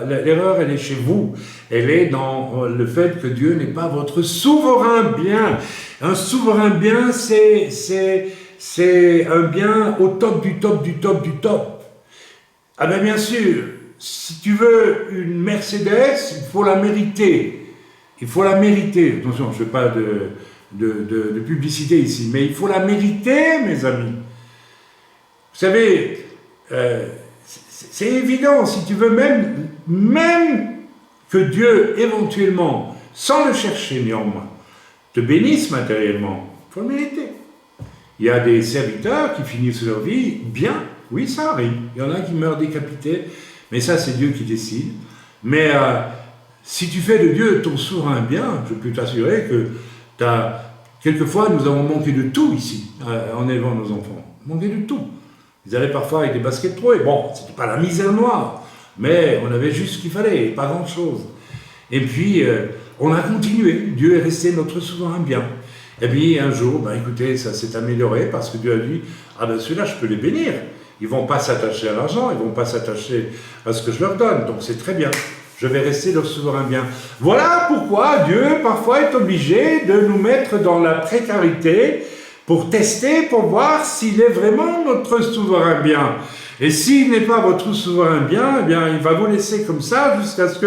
l'erreur elle est chez vous, elle est dans le fait que Dieu n'est pas votre souverain bien. Un souverain bien, c'est un bien au top du top du top du top. Ah ben bien sûr, si tu veux une Mercedes, il faut la mériter. Il faut la mériter. Attention, je ne fais pas de publicité ici, mais il faut la mériter, mes amis. Vous savez, c'est évident, si tu veux, même que Dieu, éventuellement, sans le chercher néanmoins, te bénisse matériellement, il faut le mériter. Il y a des serviteurs qui finissent leur vie bien, oui, ça arrive. Il y en a qui meurent décapités, mais ça, c'est Dieu qui décide. Mais si tu fais de Dieu ton souverain bien, je peux t'assurer que quelquefois, nous avons manqué de tout ici, en élevant nos enfants. Manqué de tout. Ils allaient parfois avec des baskets trouées. Bon, c'était pas la misère noire, mais on avait juste ce qu'il fallait, pas grand-chose. Et puis, on a continué. Dieu est resté notre souverain bien. Et puis, un jour, ben, écoutez, ça s'est amélioré parce que Dieu a dit, ah ben ceux-là, je peux les bénir. Ils ne vont pas s'attacher à l'argent, ils ne vont pas s'attacher à ce que je leur donne. Donc, c'est très bien. Je vais rester leur souverain bien. Voilà pourquoi Dieu, parfois, est obligé de nous mettre dans la précarité pour tester, pour voir s'il est vraiment notre souverain bien. Et s'il n'est pas votre souverain bien, eh bien, il va vous laisser comme ça jusqu'à ce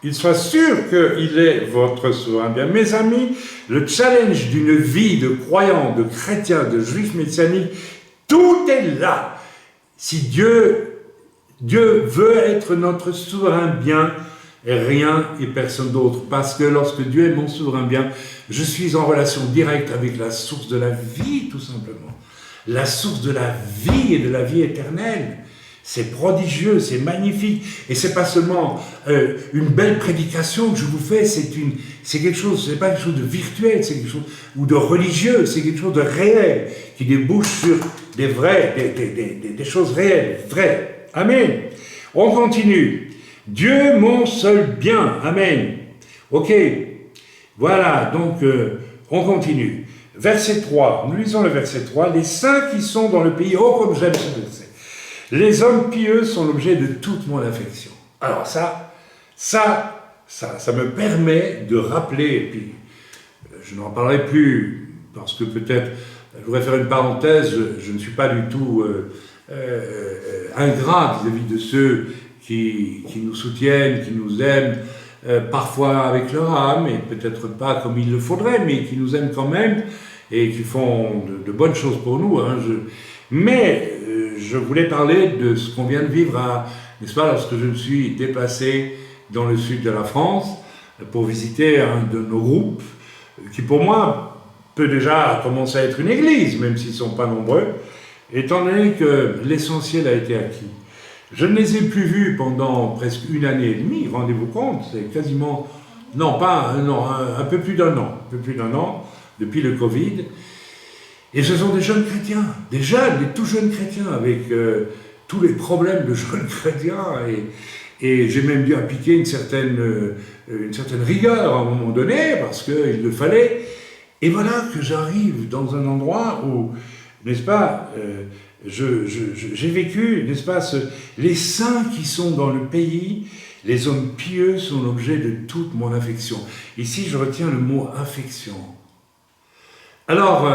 qu'il soit sûr qu'il est votre souverain bien. Mes amis, le challenge d'une vie de croyant, de chrétien, de juif messianique, tout est là. Si Dieu veut être notre souverain bien, et rien et personne d'autre. Parce que lorsque Dieu est mon souverain bien, je suis en relation directe avec la source de la vie, tout simplement. La source de la vie et de la vie éternelle. C'est prodigieux, c'est magnifique. Et c'est pas seulement une belle prédication que je vous fais, c'est quelque chose, c'est pas quelque chose de virtuel, c'est quelque chose, ou de religieux, c'est quelque chose de réel, qui débouche sur des choses réelles, vraies. Amen. On continue. Dieu mon seul bien. Amen. Ok. Voilà, donc on continue. Verset 3. Nous lisons le verset 3. Les saints qui sont dans le pays, oh comme j'aime ce verset. Les hommes pieux sont l'objet de toute mon affection. Alors ça me permet de rappeler, et puis je n'en parlerai plus, parce que peut-être, je voudrais faire une parenthèse, je ne suis pas du tout ingrat vis-à-vis de ceux qui nous soutiennent, qui nous aiment, parfois avec leur âme, et peut-être pas comme il le faudrait, mais qui nous aiment quand même, et qui font de bonnes choses pour nous. Hein. Mais je voulais parler de ce qu'on vient de vivre, n'est-ce pas, lorsque je me suis déplacé dans le sud de la France pour visiter un de nos groupes, qui pour moi peut déjà commencer à être une église, même s'ils ne sont pas nombreux, étant donné que l'essentiel a été acquis. Je ne les ai plus vus pendant presque 1 année et demie, rendez-vous compte, c'est quasiment, non pas un an, un peu plus d'un an, depuis le Covid. Et ce sont des jeunes chrétiens, des tout jeunes chrétiens, avec tous les problèmes de jeunes chrétiens, et j'ai même dû appliquer une certaine rigueur à un moment donné, parce qu'il le fallait. Et voilà que j'arrive dans un endroit où, n'est-ce pas, j'ai vécu, n'est-ce pas, les saints qui sont dans le pays, les hommes pieux sont l'objet de toute mon affection. Ici, je retiens le mot affection. Alors,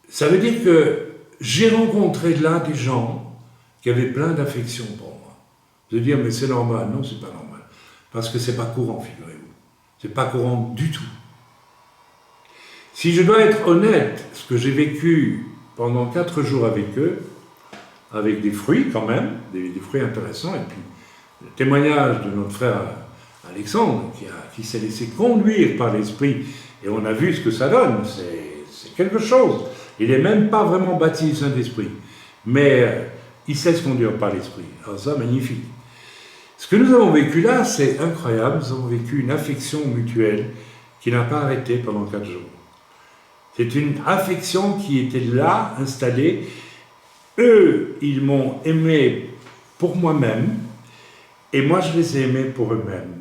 ça veut dire que j'ai rencontré là des gens qui avaient plein d'affection pour moi. De dire, mais c'est normal. Non, c'est pas normal. Parce que c'est pas courant, figurez-vous. C'est pas courant du tout. Si je dois être honnête, ce que j'ai vécu pendant 4 jours avec eux, avec des fruits quand même, des fruits intéressants, et puis le témoignage de notre frère Alexandre, qui s'est laissé conduire par l'Esprit, et on a vu ce que ça donne, c'est quelque chose. Il n'est même pas vraiment baptisé du Saint-Esprit, mais il sait se conduire par l'esprit. Alors ça, magnifique. Ce que nous avons vécu là, c'est incroyable. Nous avons vécu une affection mutuelle qui n'a pas arrêté pendant 4 jours. C'est une affection qui était là, installée. Eux, ils m'ont aimé pour moi-même, et moi, je les ai aimés pour eux-mêmes.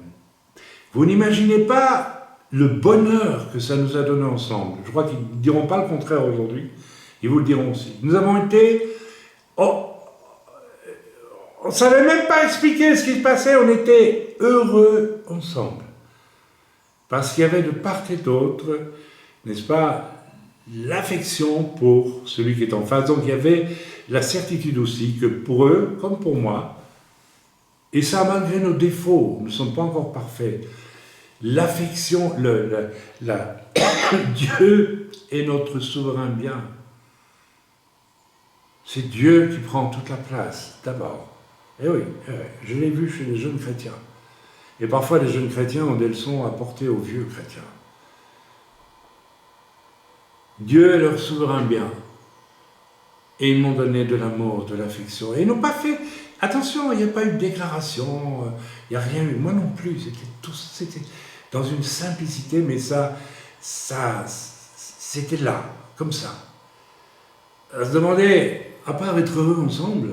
Vous n'imaginez pas le bonheur que ça nous a donné ensemble. Je crois qu'ils ne diront pas le contraire aujourd'hui. Ils vous le diront aussi. Nous avons été... on ne savait même pas expliquer ce qui se passait. On était heureux ensemble. Parce qu'il y avait de part et d'autre, n'est-ce pas, l'affection pour celui qui est en face. Donc il y avait la certitude aussi que pour eux, comme pour moi, et ça malgré nos défauts, nous ne sommes pas encore parfaits, l'affection, Dieu est notre souverain bien. C'est Dieu qui prend toute la place, d'abord. Et oui, je l'ai vu chez les jeunes chrétiens. Et parfois, les jeunes chrétiens ont des leçons à porter aux vieux chrétiens. Dieu est leur souverain bien. Et ils m'ont donné de l'amour, de l'affection. Et ils n'ont pas fait... Attention, il n'y a pas eu de déclaration, il n'y a rien eu. Moi non plus, c'était dans une simplicité, mais ça c'était là, comme ça. À se demander, à part être heureux ensemble,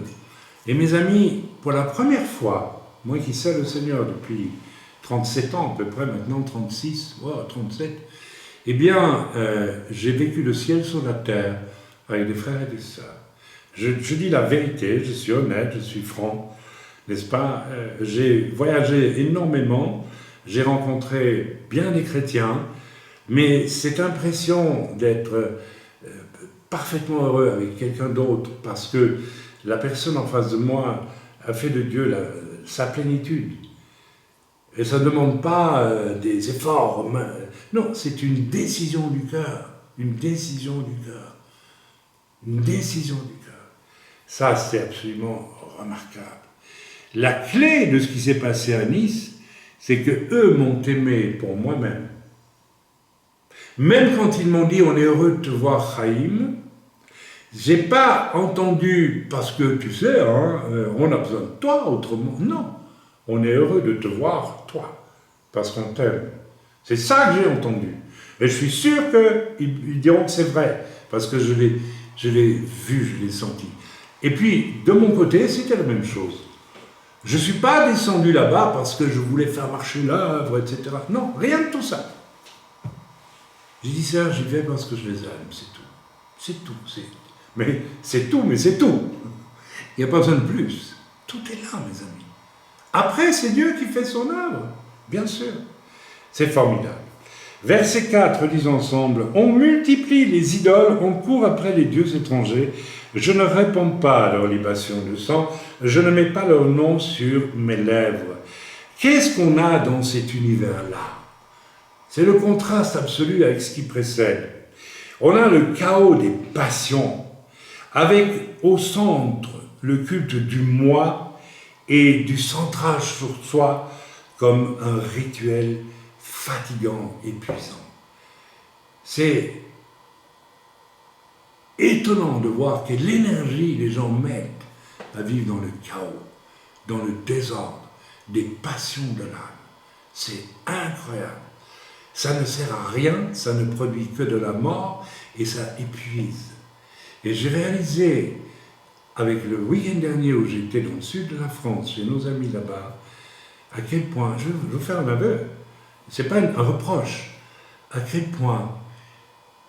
et mes amis, pour la première fois, moi qui sais le Seigneur depuis 37 ans à peu près, maintenant 36, 37, eh bien, j'ai vécu le ciel sur la terre avec des frères et des sœurs. Je dis la vérité, je suis honnête, je suis franc, n'est-ce pas? J'ai voyagé énormément, j'ai rencontré bien des chrétiens, mais cette impression d'être parfaitement heureux avec quelqu'un d'autre, parce que la personne en face de moi a fait de Dieu sa plénitude. Et ça ne demande pas des efforts, non, c'est une décision du cœur, une décision du cœur, une décision du cœur. Ça, c'est absolument remarquable. La clé de ce qui s'est passé à Nice, c'est que eux m'ont aimé pour moi-même. Même quand ils m'ont dit « on est heureux de te voir, Chaim », j'ai pas entendu, parce que tu sais, hein, on a besoin de toi autrement. Non, on est heureux de te voir, toi, parce qu'on t'aime. C'est ça que j'ai entendu. Et je suis sûr qu'ils diront que c'est vrai, parce que je l'ai vu, je l'ai senti. Et puis, de mon côté, c'était la même chose. Je ne suis pas descendu là-bas parce que je voulais faire marcher l'œuvre, etc. Non, rien de tout ça. J'ai dit ça, j'y vais parce que je les aime, c'est tout. C'est tout. Mais c'est tout, mais c'est tout. Il n'y a pas besoin de plus. Tout est là, mes amis. Après, c'est Dieu qui fait son œuvre, bien sûr. C'est formidable. Verset 4, lisons ensemble. On multiplie les idoles, on court après les dieux étrangers. Je ne réponds pas à leur libation de sang, je ne mets pas leur nom sur mes lèvres. Qu'est-ce qu'on a dans cet univers-là? C'est le contraste absolu avec ce qui précède. On a le chaos des passions, avec au centre le culte du moi et du centrage sur soi comme un rituel fatigant, épuisant. C'est étonnant de voir quelle énergie les gens mettent à vivre dans le chaos, dans le désordre, des passions de l'âme. C'est incroyable. Ça ne sert à rien, ça ne produit que de la mort et ça épuise. Et j'ai réalisé, avec le week-end dernier où j'étais dans le sud de la France, chez nos amis là-bas, à quel point, je vais vous faire un aveu, c'est pas un reproche, à quel point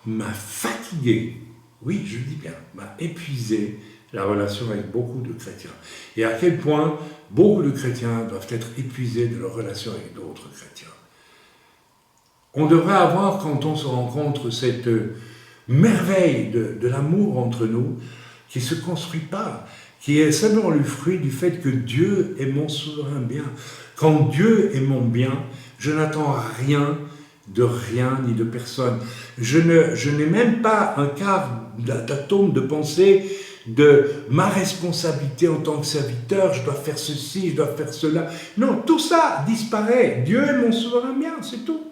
m'a fatigué, oui, je le dis bien, m'a épuisé la relation avec beaucoup de chrétiens. Et à quel point beaucoup de chrétiens doivent être épuisés de leur relation avec d'autres chrétiens. On devrait avoir, quand on se rencontre, cette merveille de l'amour entre nous, qui ne se construit pas, qui est simplement le fruit du fait que Dieu est mon souverain bien. Quand Dieu est mon bien, je n'attends rien de rien ni de personne. Je n'ai même pas un quart d'atome de pensée de ma responsabilité en tant que serviteur, je dois faire ceci, je dois faire cela. Non, tout ça disparaît. Dieu est mon souverain bien, c'est tout.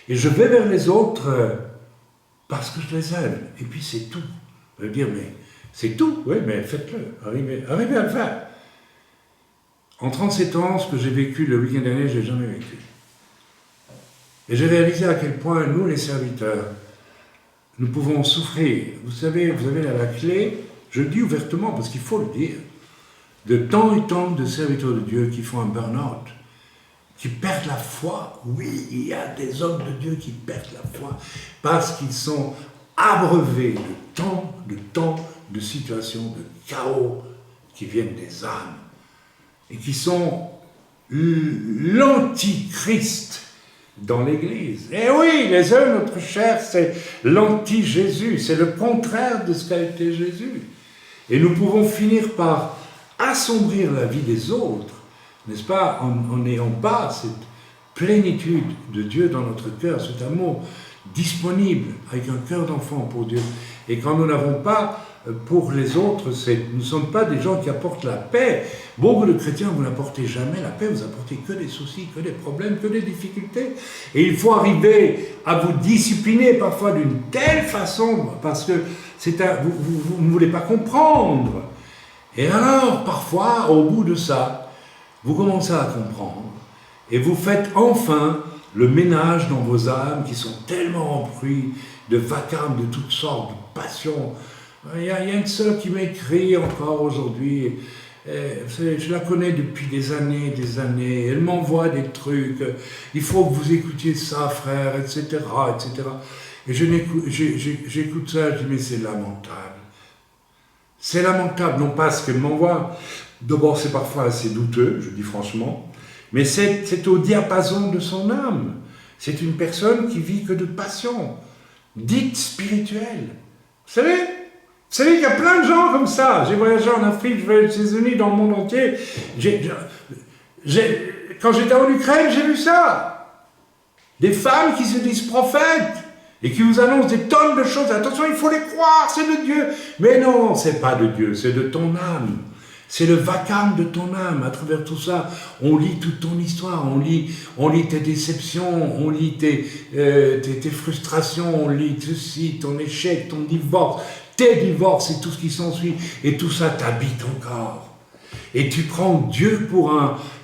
Et je vais vers les autres parce que je les aime. Et puis c'est tout. Je veux dire, mais C'est tout, oui, mais faites-le, arrivez à le faire. En 37 ans, ce que j'ai vécu le week-end dernier, je n'ai jamais vécu. Et j'ai réalisé à quel point nous, les serviteurs, nous pouvons souffrir. Vous savez, vous avez la clé, je le dis ouvertement parce qu'il faut le dire, de tant et tant de serviteurs de Dieu qui font un burn-out, qui perdent la foi. Oui, il y a des hommes de Dieu qui perdent la foi parce qu'ils sont abreuvés de situations, de chaos qui viennent des âmes et qui sont l'antichrist dans l'Église. Et oui, les œuvres de notre chair, c'est l'anti-Jésus, c'est le contraire de ce qu'a été Jésus. Et nous pouvons finir par assombrir la vie des autres, n'est-ce pas, en n'ayant pas cette plénitude de Dieu dans notre cœur, cet amour disponible, avec un cœur d'enfant pour Dieu. Et quand nous n'avons pas pour les autres, nous ne sommes pas des gens qui apportent la paix. Beaucoup de chrétiens, vous n'apportez jamais la paix, vous apportez que des soucis, que des problèmes, que des difficultés. Et il faut arriver à vous discipliner parfois d'une telle façon, parce que vous ne voulez pas comprendre. Et alors, parfois, au bout de ça, vous commencez à comprendre, et vous faites enfin le ménage dans vos âmes qui sont tellement empruntes de vacarme, de toutes sortes, de passions. Il y a une sœur qui m'écrit encore aujourd'hui, je la connais depuis des années, elle m'envoie des trucs, il faut que vous écoutiez ça, frère, etc., etc. Et j'écoute ça, je dis, mais c'est lamentable. C'est lamentable, non pas ce qu'elle m'envoie, d'abord c'est parfois assez douteux, je dis franchement, mais c'est au diapason de son âme. C'est une personne qui vit que de passion, dite spirituelle. Vous savez qu'il y a plein de gens comme ça. J'ai voyagé en Afrique, je vais aux États-Unis, dans le monde entier. Quand j'étais en Ukraine, j'ai vu ça. Des femmes qui se disent prophètes et qui vous annoncent des tonnes de choses. Attention, il faut les croire, c'est de Dieu. Mais non, c'est pas de Dieu, c'est de ton âme. C'est le vacarme de ton âme. À travers tout ça, on lit toute ton histoire, on lit tes déceptions, on lit tes frustrations, on lit ceci, ton échec, ton divorce, tes divorces et tout ce qui s'ensuit. Et tout ça t'habite encore. Et tu prends Dieu pour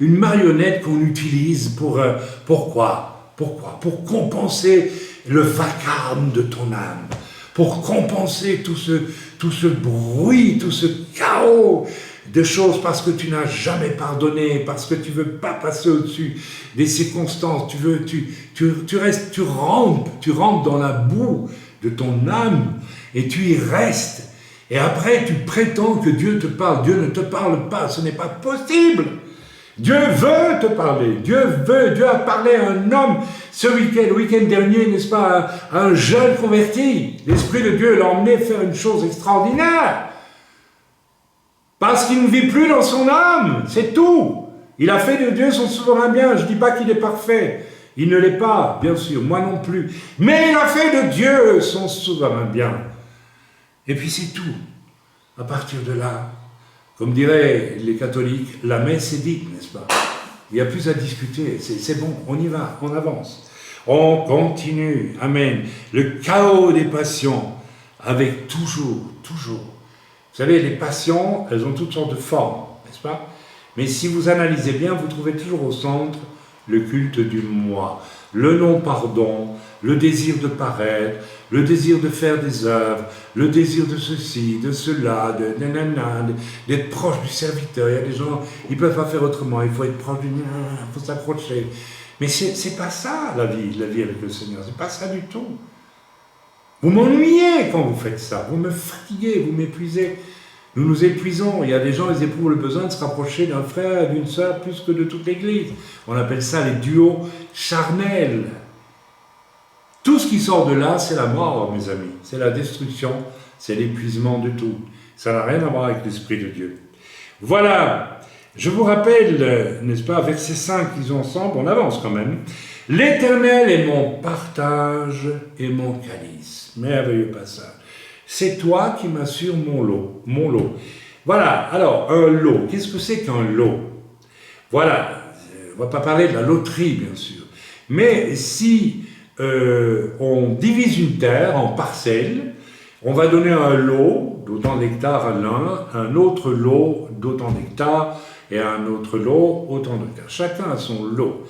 une marionnette qu'on utilise pourquoi? Pour compenser le vacarme de ton âme. Pour compenser tout ce bruit, tout ce chaos de choses parce que tu n'as jamais pardonné, parce que tu ne veux pas passer au-dessus des circonstances, tu rentres dans la boue de ton âme et tu y restes. Et après, tu prétends que Dieu te parle. Dieu ne te parle pas, ce n'est pas possible. Dieu veut te parler. Dieu a parlé à un homme le week-end dernier, n'est-ce pas, un jeune converti. L'Esprit de Dieu l'a emmené faire une chose extraordinaire. Parce qu'il ne vit plus dans son âme, c'est tout. Il a fait de Dieu son souverain bien. Je ne dis pas qu'il est parfait. Il ne l'est pas, bien sûr, moi non plus. Mais il a fait de Dieu son souverain bien. Et puis c'est tout. À partir de là, comme diraient les catholiques, la messe est dite, n'est-ce pas? Il n'y a plus à discuter. C'est bon, on y va, on avance. On continue. Amen. Le chaos des passions, avec toujours. Vous savez, les passions, elles ont toutes sortes de formes, n'est-ce pas? Mais si vous analysez bien, vous trouvez toujours au centre le culte du moi, le non-pardon, le désir de paraître, le désir de faire des œuvres, le désir de ceci, de cela, d'être proche du serviteur. Il y a des gens, ils ne peuvent pas faire autrement, il faut être proche du... il faut s'accrocher. Mais c'est pas ça la vie avec le Seigneur, c'est pas ça du tout. Vous m'ennuyez quand vous faites ça, vous me fatiguez, vous m'épuisez. Nous nous épuisons. Il y a des gens, ils éprouvent le besoin de se rapprocher d'un frère et d'une sœur plus que de toute l'Église. On appelle ça les duos charnels. Tout ce qui sort de là, c'est la mort, mes amis. C'est la destruction, c'est l'épuisement de tout. Ça n'a rien à voir avec l'Esprit de Dieu. Voilà. Je vous rappelle, n'est-ce pas, verset 5, ils ont ensemble, on avance quand même. L'Éternel est mon partage et mon calice. Merveilleux passage. C'est toi qui m'assures mon lot. Voilà, alors, un lot. Qu'est-ce que c'est qu'un lot? Voilà, on ne va pas parler de la loterie, bien sûr. Mais si on divise une terre en parcelles, On va donner un lot d'autant d'hectares à l'un, un autre lot d'autant d'hectares, et un autre lot autant d'hectares. Chacun a son lot.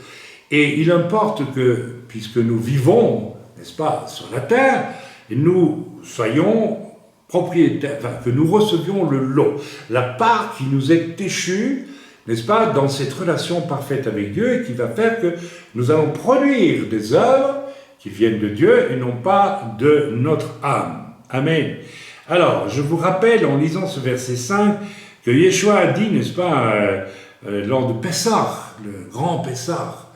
Et il importe que, puisque nous vivons, n'est-ce pas, sur la terre, nous soyons propriétaires, enfin, que nous recevions le lot, la part qui nous est échue, n'est-ce pas, dans cette relation parfaite avec Dieu, et qui va faire que nous allons produire des œuvres qui viennent de Dieu et non pas de notre âme. Amen. Alors, je vous rappelle, en lisant ce verset 5, que Yeshua a dit, n'est-ce pas, lors de Pessah, le grand Pessah,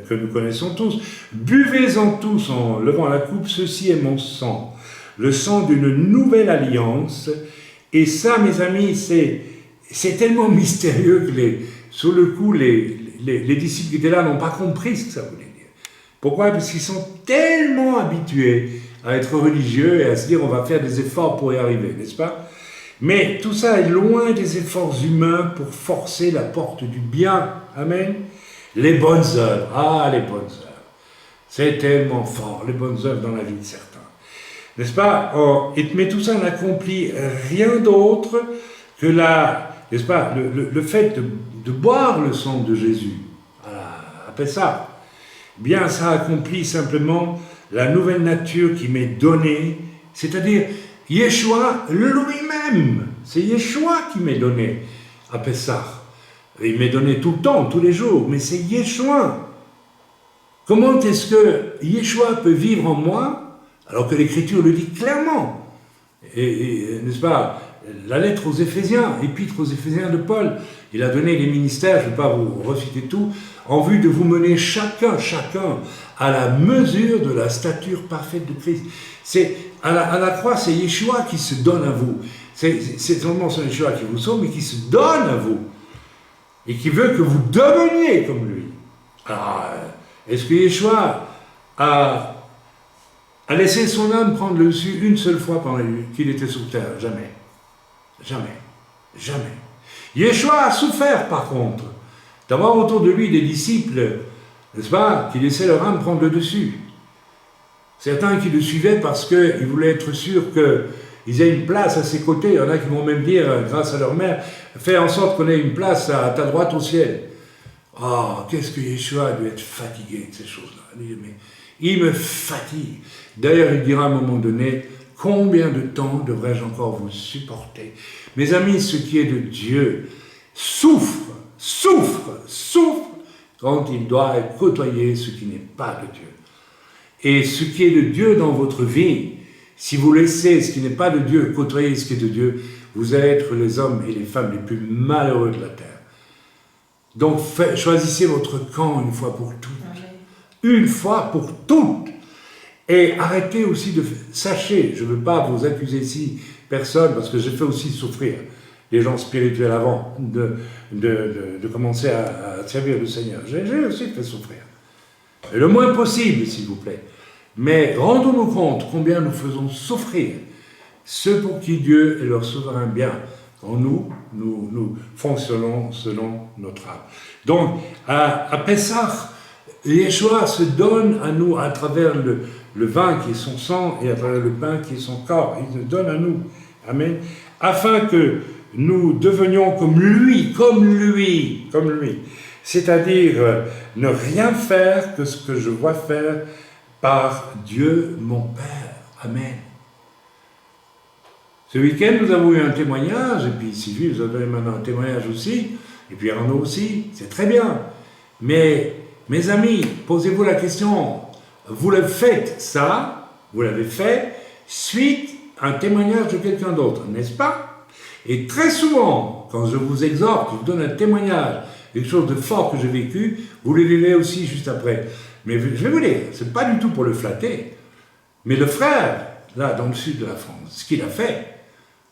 que nous connaissons tous, « Buvez-en tous en levant la coupe, ceci est mon sang, le sang d'une nouvelle alliance. » Et ça, mes amis, c'est tellement mystérieux que sur le coup, les disciples qui étaient là n'ont pas compris ce que ça voulait dire. Pourquoi? Parce qu'ils sont tellement habitués à être religieux et à se dire on va faire des efforts pour y arriver, n'est-ce pas? Mais tout ça est loin des efforts humains pour forcer la porte du bien. Amen. Les bonnes œuvres. Ah, les bonnes œuvres. C'est tellement fort, les bonnes œuvres dans la vie de certains. N'est-ce pas? Mais tout ça n'accomplit rien d'autre que n'est-ce pas, le fait de boire le sang de Jésus. Après ça, bien ça accomplit simplement la nouvelle nature qui m'est donnée, c'est-à-dire Yeshua lui-même. C'est Yeshua qui m'est donné à Pessah. Il m'est donné tout le temps, tous les jours, mais c'est Yeshua. Comment est-ce que Yeshua peut vivre en moi, alors que l'Écriture le dit clairement? Et n'est-ce pas, la lettre aux Éphésiens, l'épître aux Éphésiens de Paul, il a donné les ministères, je ne vais pas vous reciter tout, en vue de vous mener chacun, à la mesure de la stature parfaite de Christ. C'est, à la croix, c'est Yeshua qui se donne à vous. C'est seulement son Yeshua qui vous sauve, mais qui se donne à vous. Et qui veut que vous deveniez comme lui. Alors, est-ce que Yeshua a laissé son âme prendre le dessus une seule fois pendant qu'il était sur terre? Jamais. Jamais. Jamais. Yeshua a souffert, par contre, d'avoir autour de lui des disciples, n'est-ce pas, qui laissaient leur âme prendre le dessus. Certains qui le suivaient parce qu'ils voulaient être sûrs qu'ils aient une place à ses côtés. Il y en a qui vont même dire, grâce à leur mère, fais en sorte qu'on ait une place à ta droite au ciel. Oh, qu'est-ce que Yeshua a dû être fatigué de ces choses-là. Mais il me fatigue. D'ailleurs, il dira à un moment donné, combien de temps devrais-je encore vous supporter? Mes amis, ce qui est de Dieu souffre quand il doit côtoyer ce qui n'est pas de Dieu. Et ce qui est de Dieu dans votre vie, si vous laissez ce qui n'est pas de Dieu côtoyer ce qui est de Dieu, vous allez être les hommes et les femmes les plus malheureux de la terre. Donc choisissez votre camp une fois pour toutes. Une fois pour toutes. Et arrêtez aussi de... Sachez, je ne veux pas vous accuser ici, personne, parce que j'ai fait aussi souffrir les gens spirituels avant de commencer à servir le Seigneur. J'ai aussi fait souffrir. Et le moins possible, s'il vous plaît. Mais rendons-nous compte combien nous faisons souffrir ceux pour qui Dieu est leur souverain bien, quand nous fonctionnons selon notre âme. Donc, à Pessah, Yeshua se donne à nous à travers le vin qui est son sang et à travers le pain qui est son corps. Il se donne à nous. Amen. Afin que nous devenions comme lui. C'est-à-dire ne rien faire que ce que je vois faire par Dieu mon Père. Amen. Ce week-end, nous avons eu un témoignage, et puis Sylvie, vous avez maintenant un témoignage aussi, et puis Arnaud aussi, c'est très bien. Mais, mes amis, posez-vous la question, vous le faites ça, vous l'avez fait, suite à un témoignage de quelqu'un d'autre, n'est-ce pas? Et très souvent, quand je vous exhorte, je vous donne un témoignage, quelque chose de fort que j'ai vécu, vous le vivez aussi juste après. Mais je vais vous dire, c'est pas du tout pour le flatter, mais le frère, là, dans le sud de la France, ce qu'il a fait,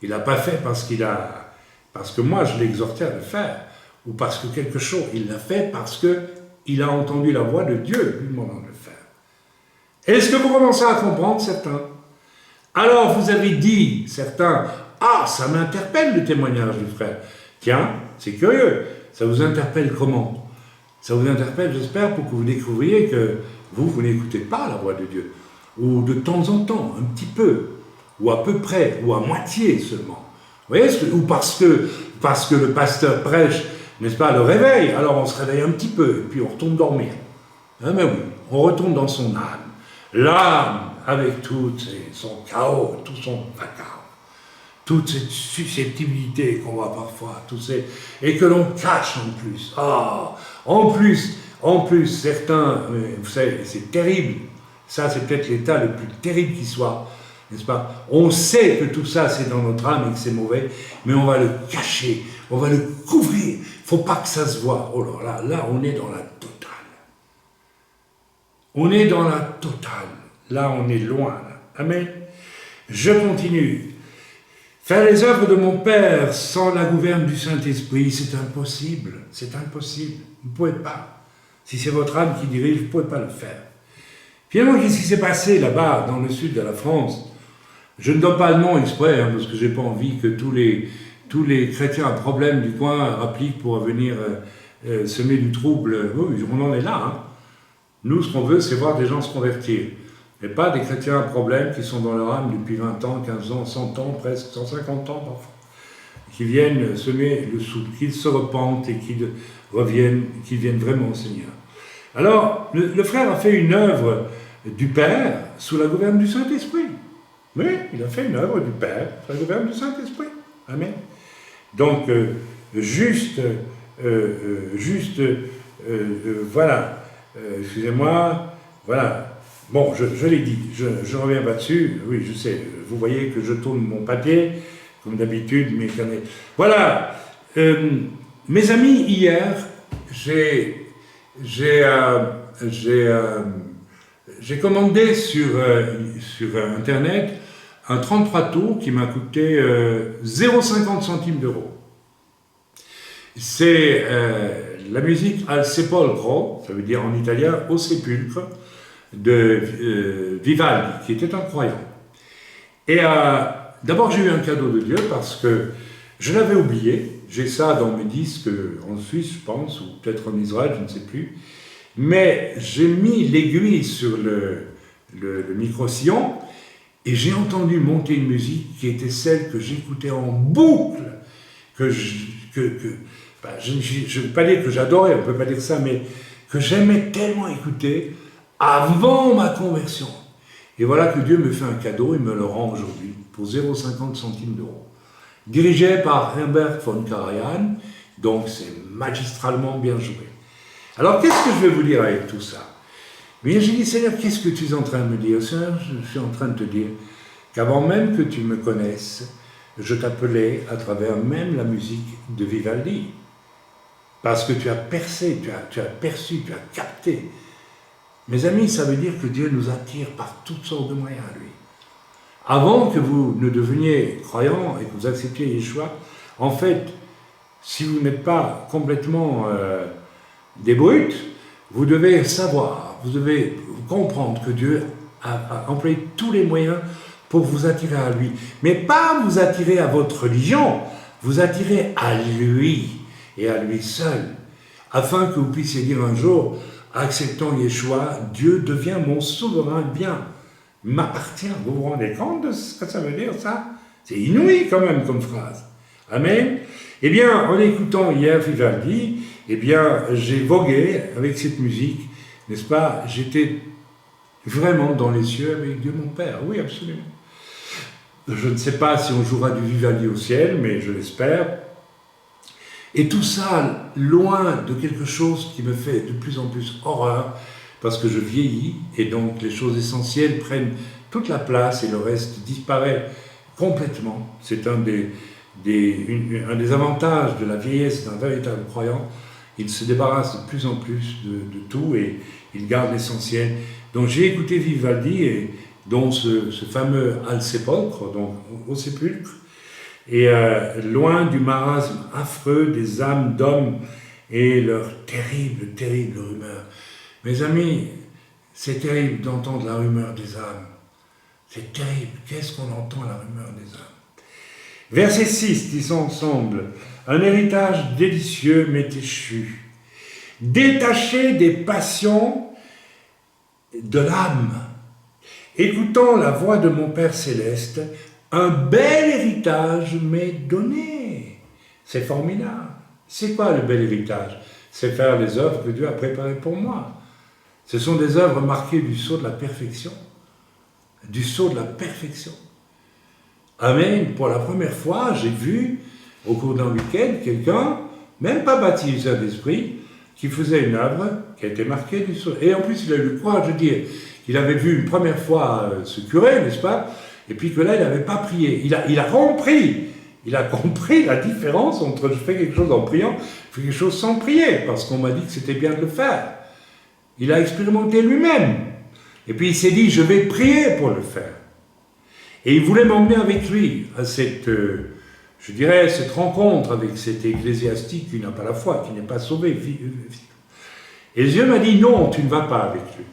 il n'a pas fait parce que moi je l'ai exhorté à le faire, ou parce que quelque chose, il l'a fait parce qu'il a entendu la voix de Dieu lui demandant de le faire. Est-ce que vous commencez à comprendre certains? Alors vous avez dit, certains, ah, ça m'interpelle le témoignage du frère. Tiens, c'est curieux, ça vous interpelle comment? Ça vous interpelle, j'espère, pour que vous découvriez que vous n'écoutez pas la voix de Dieu, ou de temps en temps, un petit peu. ou à peu près, ou à moitié seulement. Vous voyez, ou parce que le pasteur prêche, n'est-ce pas, le réveil, alors on se réveille un petit peu, et puis on retourne dormir. Ah mais oui, on retourne dans son âme. L'âme, avec tout son chaos, tout son vacarme, toute cette susceptibilité qu'on voit parfois, et que l'on cache en plus. Ah, en plus, certains, vous savez, c'est terrible. Ça, c'est peut-être l'état le plus terrible qui soit, n'est-ce pas? On sait que tout ça, c'est dans notre âme et que c'est mauvais, mais on va le cacher, on va le couvrir. Il ne faut pas que ça se voie. Oh là, on est dans la totale. On est dans la totale. Là, on est loin. Là. Amen. Je continue. Faire les œuvres de mon Père sans la gouverne du Saint-Esprit, c'est impossible. C'est impossible. Vous ne pouvez pas. Si c'est votre âme qui dirige, vous ne pouvez pas le faire. Finalement, qu'est-ce qui s'est passé là-bas, dans le sud de la France? Je ne donne pas le nom exprès, parce que je n'ai pas envie que tous les chrétiens à problème du coin appliquent pour venir semer du trouble. Oui, on en est là. Hein. Nous, ce qu'on veut, c'est voir des gens se convertir. Et pas des chrétiens à problème qui sont dans leur âme depuis 20 ans, 15 ans, 100 ans, presque 150 ans parfois. Qui viennent semer le soude, qu'ils se repentent et qu'ils reviennent, qu'ils viennent vraiment au Seigneur. Alors, le frère a fait une œuvre du Père sous la gouverne du Saint-Esprit. Oui, il a fait une œuvre du Père sous la gouverne du Saint-Esprit. Amen. Donc, voilà. Excusez-moi, voilà. Bon, je l'ai dit, je reviens pas dessus. Oui, je sais, vous voyez que je tourne mon papier, comme d'habitude, mes carnets. Voilà. Mes amis, hier, j'ai commandé sur Internet un 33 tours qui m'a coûté 0,50 centimes d'euros. C'est la musique Al Sepolcro, ça veut dire en italien au sépulcre, de Vivaldi, qui était un croyant. Et d'abord j'ai eu un cadeau de Dieu parce que je l'avais oublié. J'ai ça dans mes disques en Suisse, je pense, ou peut-être en Israël, je ne sais plus. Mais j'ai mis l'aiguille sur le micro-sillon et j'ai entendu monter une musique qui était celle que j'écoutais en boucle, je ne veux pas dire que j'adorais, on ne peut pas dire ça, mais que j'aimais tellement écouter avant ma conversion. Et voilà que Dieu me fait un cadeau, il me le rend aujourd'hui pour 0,50 centimes d'euros. Dirigé par Herbert von Karajan, donc c'est magistralement bien joué. Alors qu'est-ce que je vais vous dire avec tout ça? Bien, j'ai dit, Seigneur, qu'est-ce que tu es en train de me dire? Seigneur, je suis en train de te dire qu'avant même que tu me connaisses, je t'appelais à travers même la musique de Vivaldi. Parce que tu as percé, tu as perçu, tu as capté. Mes amis, ça veut dire que Dieu nous attire par toutes sortes de moyens à lui. Avant que vous ne deveniez croyants et que vous acceptiez Yeshua, en fait, si vous n'êtes pas complètement des brutes, vous devez savoir, vous devez comprendre que Dieu a employé tous les moyens pour vous attirer à lui. Mais pas vous attirer à votre religion, vous attirer à lui et à lui seul, afin que vous puissiez dire un jour, acceptant Yeshua, Dieu devient mon souverain bien, m'appartient. Vous vous rendez compte de ce que ça veut dire, ça? C'est inouï quand même comme phrase. Amen. Eh bien, en écoutant hier Vivaldi, eh bien, j'ai vogué avec cette musique, n'est-ce pas? J'étais vraiment dans les cieux avec Dieu mon Père. Oui, absolument. Je ne sais pas si on jouera du Vivaldi au ciel, mais je l'espère. Et tout ça, loin de quelque chose qui me fait de plus en plus horreur, parce que je vieillis, et donc les choses essentielles prennent toute la place et le reste disparaît complètement. C'est un des avantages de la vieillesse d'un véritable croyant. Il se débarrasse de plus en plus de tout et il garde l'essentiel. Donc j'ai écouté Vivaldi, et dont ce fameux Al Sepolcro, donc au sépulcre, et loin du marasme affreux des âmes d'hommes et leur terrible, terrible rumeur. Mes amis, c'est terrible d'entendre la rumeur des âmes. C'est terrible. Qu'est-ce qu'on entend la rumeur des âmes? Verset 6, disons ensemble, « Un héritage délicieux m'est échu, détaché des passions de l'âme. Écoutant la voix de mon Père céleste, un bel héritage m'est donné. C'est formidable. C'est quoi le bel héritage? C'est faire les œuvres que Dieu a préparées pour moi. Ce sont des œuvres marquées du sceau de la perfection. Du sceau de la perfection. Amen. Pour la première fois, j'ai vu, au cours d'un week-end, quelqu'un, même pas baptisé d'esprit, qui faisait une œuvre qui a été marquée du sceau. Et en plus, il a eu le courage de dire qu'il avait vu une première fois ce curé, n'est-ce pas? Et puis que là, il n'avait pas prié. Il a compris la différence entre je fais quelque chose en priant, je fais quelque chose sans prier, parce qu'on m'a dit que c'était bien de le faire. Il a expérimenté lui-même. Et puis il s'est dit, je vais prier pour le faire. Et il voulait m'emmener avec lui à cette, je dirais, cette rencontre avec cet ecclésiastique qui n'a pas la foi, qui n'est pas sauvé. Et Dieu m'a dit, non, tu ne vas pas avec lui.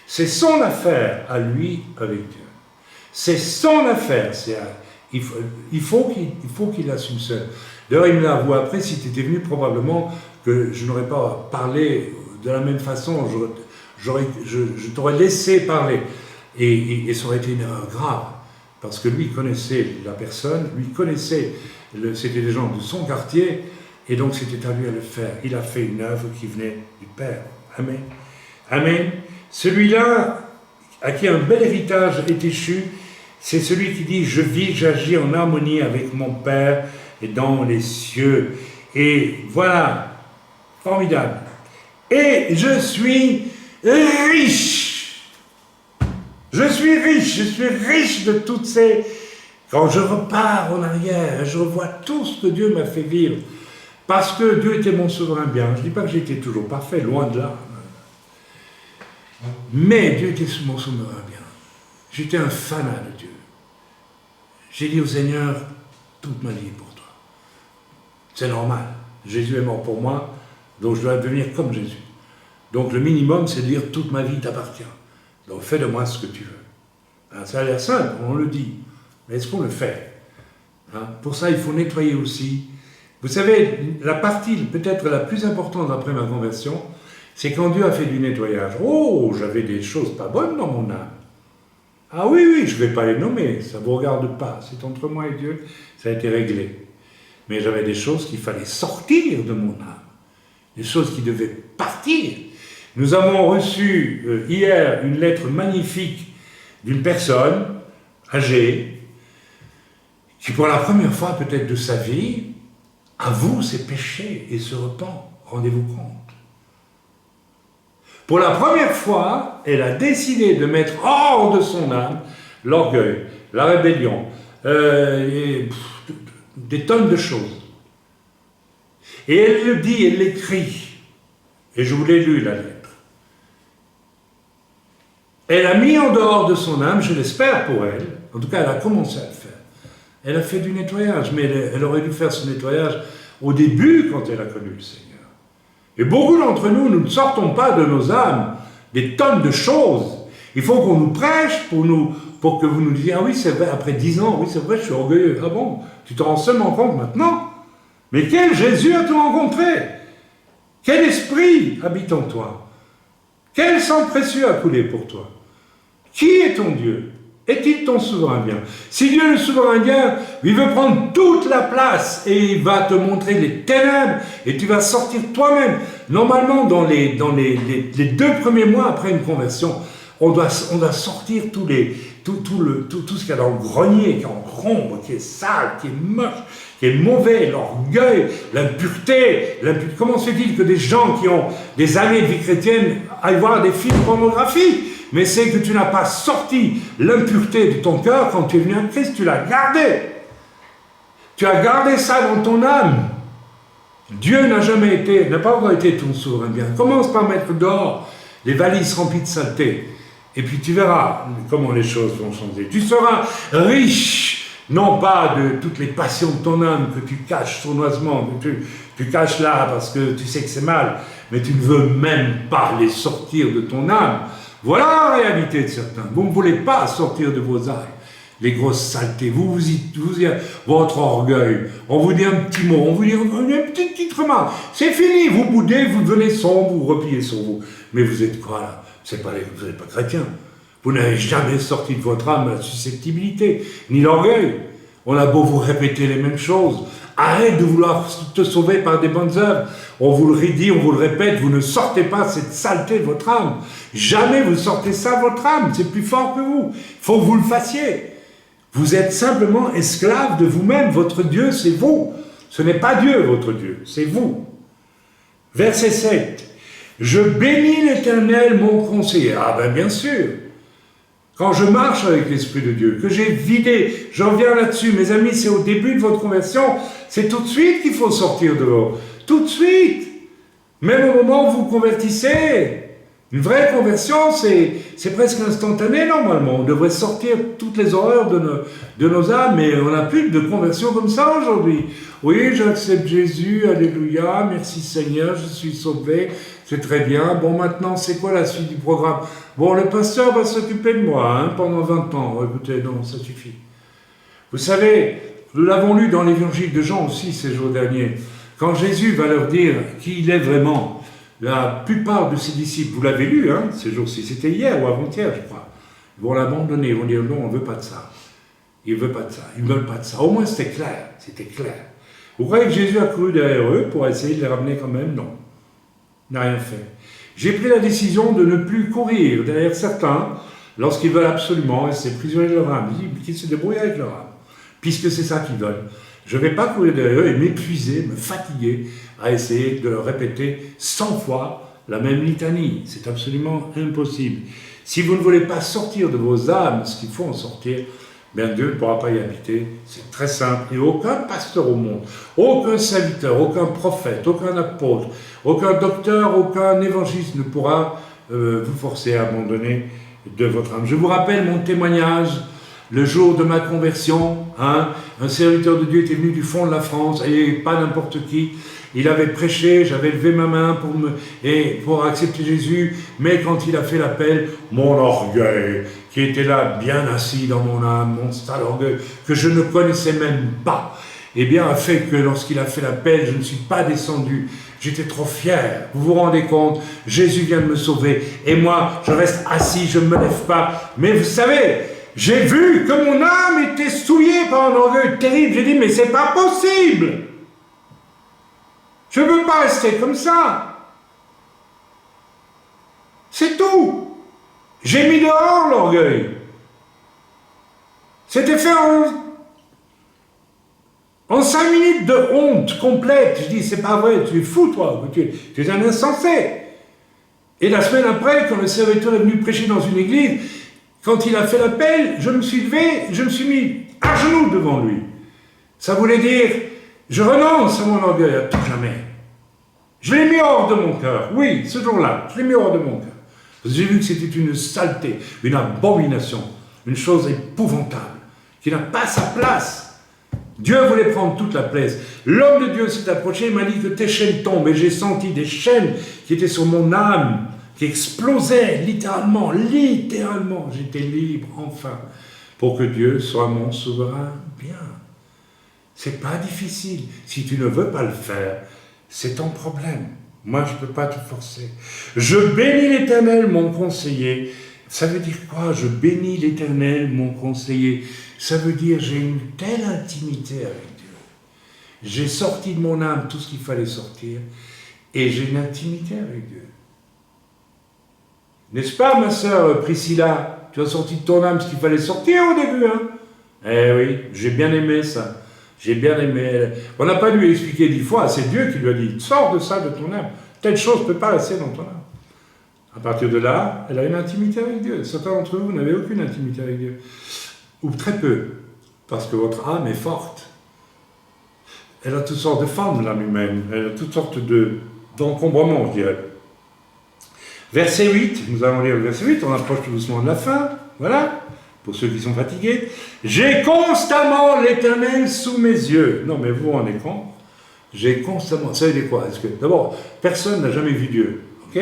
C'est son affaire à lui avec Dieu. C'est son affaire. Il faut qu'il assume seul. D'ailleurs, il me l'a avoué après, si tu étais venu, probablement que je n'aurais pas parlé de la même façon, je t'aurais laissé parler. Et ça aurait été une erreur grave. Parce que lui connaissait la personne, lui connaissait, c'était des gens de son quartier, et donc c'était à lui à le faire. Il a fait une œuvre qui venait du Père. Amen. Amen. Celui-là, à qui un bel héritage est échu, c'est celui qui dit « Je vis, j'agis en harmonie avec mon Père et dans les cieux. » Et voilà, formidable. Et je suis riche. Je suis riche de toutes ces... Quand je repars en arrière, je revois tout ce que Dieu m'a fait vivre, parce que Dieu était mon souverain bien. Je ne dis pas que j'étais toujours parfait, loin de là. Mais Dieu était mon souverain bien. J'étais un fanat de Dieu. J'ai dit au Seigneur, toute ma vie est pour toi. C'est normal. Jésus est mort pour moi, donc je dois devenir comme Jésus. Donc le minimum, c'est de dire, toute ma vie t'appartient. Donc fais de moi ce que tu veux. Hein, ça a l'air simple, on le dit. Mais est-ce qu'on le fait? Hein? Pour ça, il faut nettoyer aussi. Vous savez, la partie peut-être la plus importante après ma conversion, c'est quand Dieu a fait du nettoyage. Oh, j'avais des choses pas bonnes dans mon âme. Ah oui, je ne vais pas les nommer, ça ne vous regarde pas. C'est entre moi et Dieu, ça a été réglé. Mais j'avais des choses qu'il fallait sortir de mon âme. Des choses qui devaient partir. Nous avons reçu hier une lettre magnifique d'une personne âgée qui, pour la première fois peut-être de sa vie, avoue ses péchés et se repent. Rendez-vous compte. Pour la première fois, elle a décidé de mettre hors de son âme l'orgueil, la rébellion, des tonnes de choses. Et elle le dit, elle l'écrit. Et je vous l'ai lu, la lettre. Elle a mis en dehors de son âme, je l'espère pour elle, en tout cas elle a commencé à le faire. Elle a fait du nettoyage, mais elle aurait dû faire ce nettoyage au début quand elle a connu le Seigneur. Et beaucoup d'entre nous, nous ne sortons pas de nos âmes des tonnes de choses. Il faut qu'on nous prêche pour que vous nous disiez, ah oui c'est vrai, après 10 ans, oui c'est vrai, je suis orgueilleux. Ah bon, tu te rends seulement compte maintenant? Mais quel Jésus as-tu rencontré? Quel esprit habite en toi? Quel sang précieux a coulé pour toi? Qui est ton Dieu? Est-il ton souverain bien? Si Dieu est le souverain bien, il veut prendre toute la place et il va te montrer les ténèbres et tu vas sortir toi-même. Normalement, dans les 2 premiers mois après une conversion, on doit sortir tout ce qu'il y a dans le grenier, qui est encombre, qui est sale, qui est moche, qui est mauvais, l'orgueil, l'impureté. Comment se fait-il que des gens qui ont des années de vie chrétienne aillent voir des films pornographiques? Mais c'est que tu n'as pas sorti l'impureté de ton cœur quand tu es venu à Christ, tu l'as gardé. Tu as gardé ça dans ton âme. Dieu n'a pas encore été ton souverain bien. Commence par mettre dehors les valises remplies de saleté. Et puis tu verras comment les choses vont changer. Tu seras riche, non pas de toutes les passions de ton âme que tu caches sournoisement, que tu caches là parce que tu sais que c'est mal, mais tu ne veux même pas les sortir de ton âme. Voilà la réalité de certains. Vous ne voulez pas sortir de vos âmes les grosses saletés. Votre orgueil. On vous dit un petit mot, on vous dit une petite remarque. C'est fini. Vous boudez, vous devenez sombre, vous repliez sur vous. Mais vous êtes quoi là? Vous n'êtes pas chrétien. Vous n'avez jamais sorti de votre âme la susceptibilité, ni l'orgueil. On a beau vous répéter les mêmes choses. Arrête de vouloir te sauver par des bonnes œuvres. On vous le redit, on vous le répète, vous ne sortez pas cette saleté de votre âme. Jamais vous sortez ça de votre âme, c'est plus fort que vous. Il faut que vous le fassiez. Vous êtes simplement esclave de vous-même. Votre Dieu, c'est vous. Ce n'est pas Dieu, votre Dieu, c'est vous. Verset 7. Je bénis l'Éternel, mon conseiller. Ah ben bien sûr. Quand je marche avec l'Esprit de Dieu, que j'ai vidé, j'en reviens là-dessus, mes amis, c'est au début de votre conversion, c'est tout de suite qu'il faut sortir dehors. Tout de suite. Même au moment où vous convertissez. Une vraie conversion, c'est presque instantané normalement. On devrait sortir toutes les horreurs de nos âmes, mais on n'a plus de conversion comme ça aujourd'hui. Oui, j'accepte Jésus, alléluia, merci Seigneur, je suis sauvé, c'est très bien. Bon, maintenant, c'est quoi la suite du programme? Bon, le pasteur va s'occuper de moi pendant 20 ans. Écoutez, non, ça suffit. Vous savez, nous l'avons lu dans l'évangile de Jean aussi ces jours derniers, quand Jésus va leur dire qui il est vraiment. La plupart de ses disciples, vous l'avez lu, ces jours-ci, c'était hier ou avant-hier, je crois, ils vont l'abandonner, ils vont dire non, on ne veut pas de ça. Ils ne veulent pas de ça, ils ne veulent pas de ça. Au moins c'était clair, c'était clair. Vous croyez que Jésus a couru derrière eux pour essayer de les ramener quand même? Non, il n'a rien fait. J'ai pris la décision de ne plus courir derrière certains lorsqu'ils veulent absolument rester prisonniers de leur âme. Qu'ils se débrouillent avec leur âme, puisque c'est ça qu'ils veulent. Je ne vais pas courir derrière eux et m'épuiser, me fatiguer à essayer de leur répéter 100 fois la même litanie. C'est absolument impossible. Si vous ne voulez pas sortir de vos âmes ce qu'il faut en sortir, bien Dieu ne pourra pas y habiter. C'est très simple. Et aucun pasteur au monde, aucun serviteur, aucun prophète, aucun apôtre, aucun docteur, aucun évangéliste ne pourra vous forcer à abandonner de votre âme. Je vous rappelle mon témoignage. Le jour de ma conversion, un serviteur de Dieu était venu du fond de la France, et pas n'importe qui. Il avait prêché, j'avais levé ma main pour accepter Jésus, mais quand il a fait l'appel, mon orgueil, qui était là, bien assis dans mon âme, mon sale orgueil, que je ne connaissais même pas, eh bien, a fait que lorsqu'il a fait l'appel, je ne suis pas descendu. J'étais trop fier. Vous vous rendez compte? Jésus vient de me sauver, et moi, je reste assis, je ne me lève pas. Mais vous savez, j'ai vu que mon âme était souillée par un orgueil terrible. J'ai dit, mais c'est pas possible. Je ne veux pas rester comme ça. C'est tout. J'ai mis dehors l'orgueil. C'était fait en 5 minutes de honte complète. Je dis, c'est pas vrai, tu es fou toi, tu es un insensé. Et la semaine après, quand le serviteur est venu prêcher dans une église, quand il a fait l'appel, je me suis levé, je me suis mis à genoux devant lui. Ça voulait dire, je renonce à mon orgueil à tout jamais. Je l'ai mis hors de mon cœur, oui, ce jour-là, je l'ai mis hors de mon cœur. Parce que j'ai vu que c'était une saleté, une abomination, une chose épouvantable, qui n'a pas sa place. Dieu voulait prendre toute la place. L'homme de Dieu s'est approché, il m'a dit que tes chaînes tombent, et j'ai senti des chaînes qui étaient sur mon âme, qui explosait littéralement, j'étais libre enfin, pour que Dieu soit mon souverain. Bien, c'est pas difficile. Si tu ne veux pas le faire, c'est ton problème. Moi, je ne peux pas te forcer. Je bénis l'Éternel, mon conseiller. Ça veut dire quoi? Je bénis l'Éternel, mon conseiller. Ça veut dire j'ai une telle intimité avec Dieu. J'ai sorti de mon âme tout ce qu'il fallait sortir, et j'ai une intimité avec Dieu. N'est-ce pas, ma sœur Priscilla? Tu as sorti de ton âme ce qu'il fallait sortir au début, Eh oui, j'ai bien aimé ça. J'ai bien aimé. On n'a pas dû expliquer 10 fois, c'est Dieu qui lui a dit, sors de ça de ton âme. Telle chose ne peut pas rester dans ton âme. À partir de là, elle a une intimité avec Dieu. Certains d'entre vous n'avez aucune intimité avec Dieu. Ou très peu, parce que votre âme est forte. Elle a toutes sortes de formes, l'âme humaine. Elle a toutes sortes d'encombrements, je dirais. Verset 8, nous allons lire le verset 8, on approche tout doucement de la fin, voilà, pour ceux qui sont fatigués. J'ai constamment l'Éternel sous mes yeux. Non, mais vous en êtes compte? J'ai constamment, ça veut dire quoi? D'abord, personne n'a jamais vu Dieu, ok?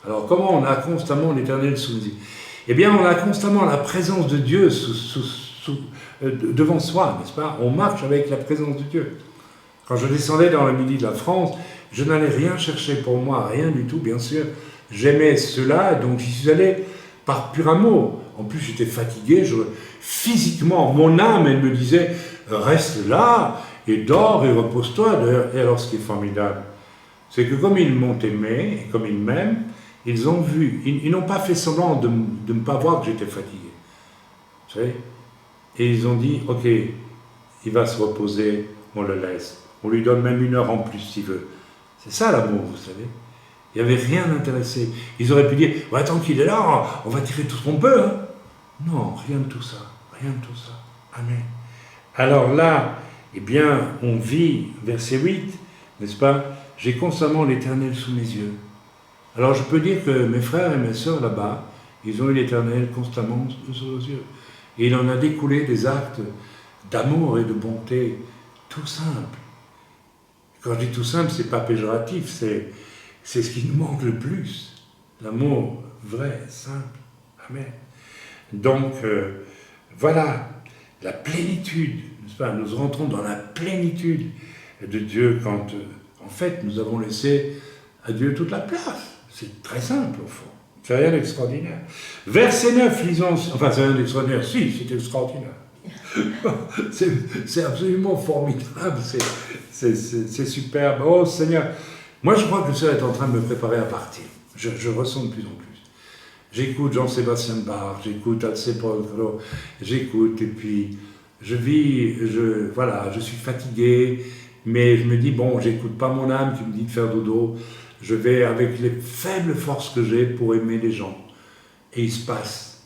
Alors, comment on a constamment l'Éternel sous mes yeux? Eh bien, on a constamment la présence de Dieu devant soi, n'est-ce pas? On marche avec la présence de Dieu. Quand je descendais dans le midi de la France, je n'allais rien chercher pour moi, rien du tout, bien sûr. J'aimais cela, donc j'y suis allé par pur amour. En plus, j'étais fatigué, physiquement, mon âme, elle me disait, reste là, et dors, et repose-toi. Et alors, ce qui est formidable, c'est que comme ils m'ont aimé, et comme ils m'aiment, ils ont vu, ils n'ont pas fait semblant de ne pas voir que j'étais fatigué. Vous savez? Et ils ont dit, ok, il va se reposer, on le laisse. On lui donne même 1 heure en plus s'il veut. C'est ça l'amour, vous savez. Il n'y avait rien d'intéressé. Ils auraient pu dire, ouais, tant qu'il est là, on va tirer tout ce qu'on peut. Hein. Non, rien de tout ça. Rien de tout ça. Amen. Alors là, eh bien, on vit, verset 8, n'est-ce pas? J'ai constamment l'Éternel sous mes yeux. Alors je peux dire que mes frères et mes sœurs là-bas, ils ont eu l'Éternel constamment sous leurs yeux. Et il en a découlé des actes d'amour et de bonté tout simples. Quand je dis tout simple, c'est pas péjoratif, c'est ce qui nous manque le plus. L'amour vrai, simple. Amen. Donc, voilà, la plénitude, n'est-ce pas? Nous rentrons dans la plénitude de Dieu quand, en fait, nous avons laissé à Dieu toute la place. C'est très simple, au fond. C'est rien d'extraordinaire. Verset 9, lisons... Enfin, c'est rien d'extraordinaire. Si, c'est extraordinaire. C'est absolument formidable. C'est superbe. Oh, Seigneur. Moi, je crois que le Seigneur est en train de me préparer à partir. Je ressens de plus en plus. J'écoute Jean-Sébastien Bach, j'écoute Alcé Paul, j'écoute, et puis je vis, voilà, je suis fatigué, mais je me dis, bon, j'écoute pas mon âme qui me dit de faire dodo, je vais avec les faibles forces que j'ai pour aimer les gens. Et il se passe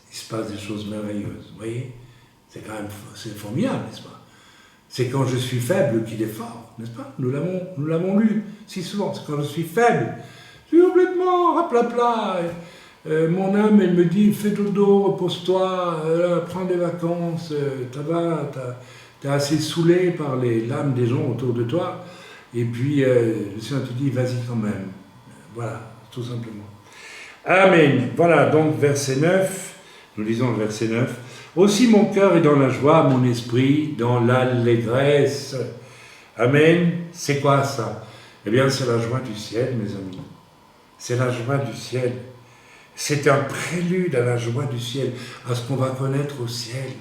des choses merveilleuses, vous voyez? C'est quand même, c'est formidable, n'est-ce pas? C'est quand je suis faible qu'il est fort, n'est-ce pas? Nous l'avons lu si souvent, c'est quand je suis faible, je suis complètement raplapla. Mon âme, elle me dit, fais dodo, repose-toi, prends des vacances, t'es assez saoulé par les lames des gens autour de toi, et puis le Seigneur te dit, vas-y quand même. Voilà, tout simplement. Amen. Voilà, donc verset 9, nous lisons le verset 9. Aussi mon cœur est dans la joie, mon esprit dans l'allégresse. Amen. C'est quoi ça? Eh bien, c'est la joie du ciel, mes amis. C'est la joie du ciel. C'est un prélude à la joie du ciel, à ce qu'on va connaître au ciel.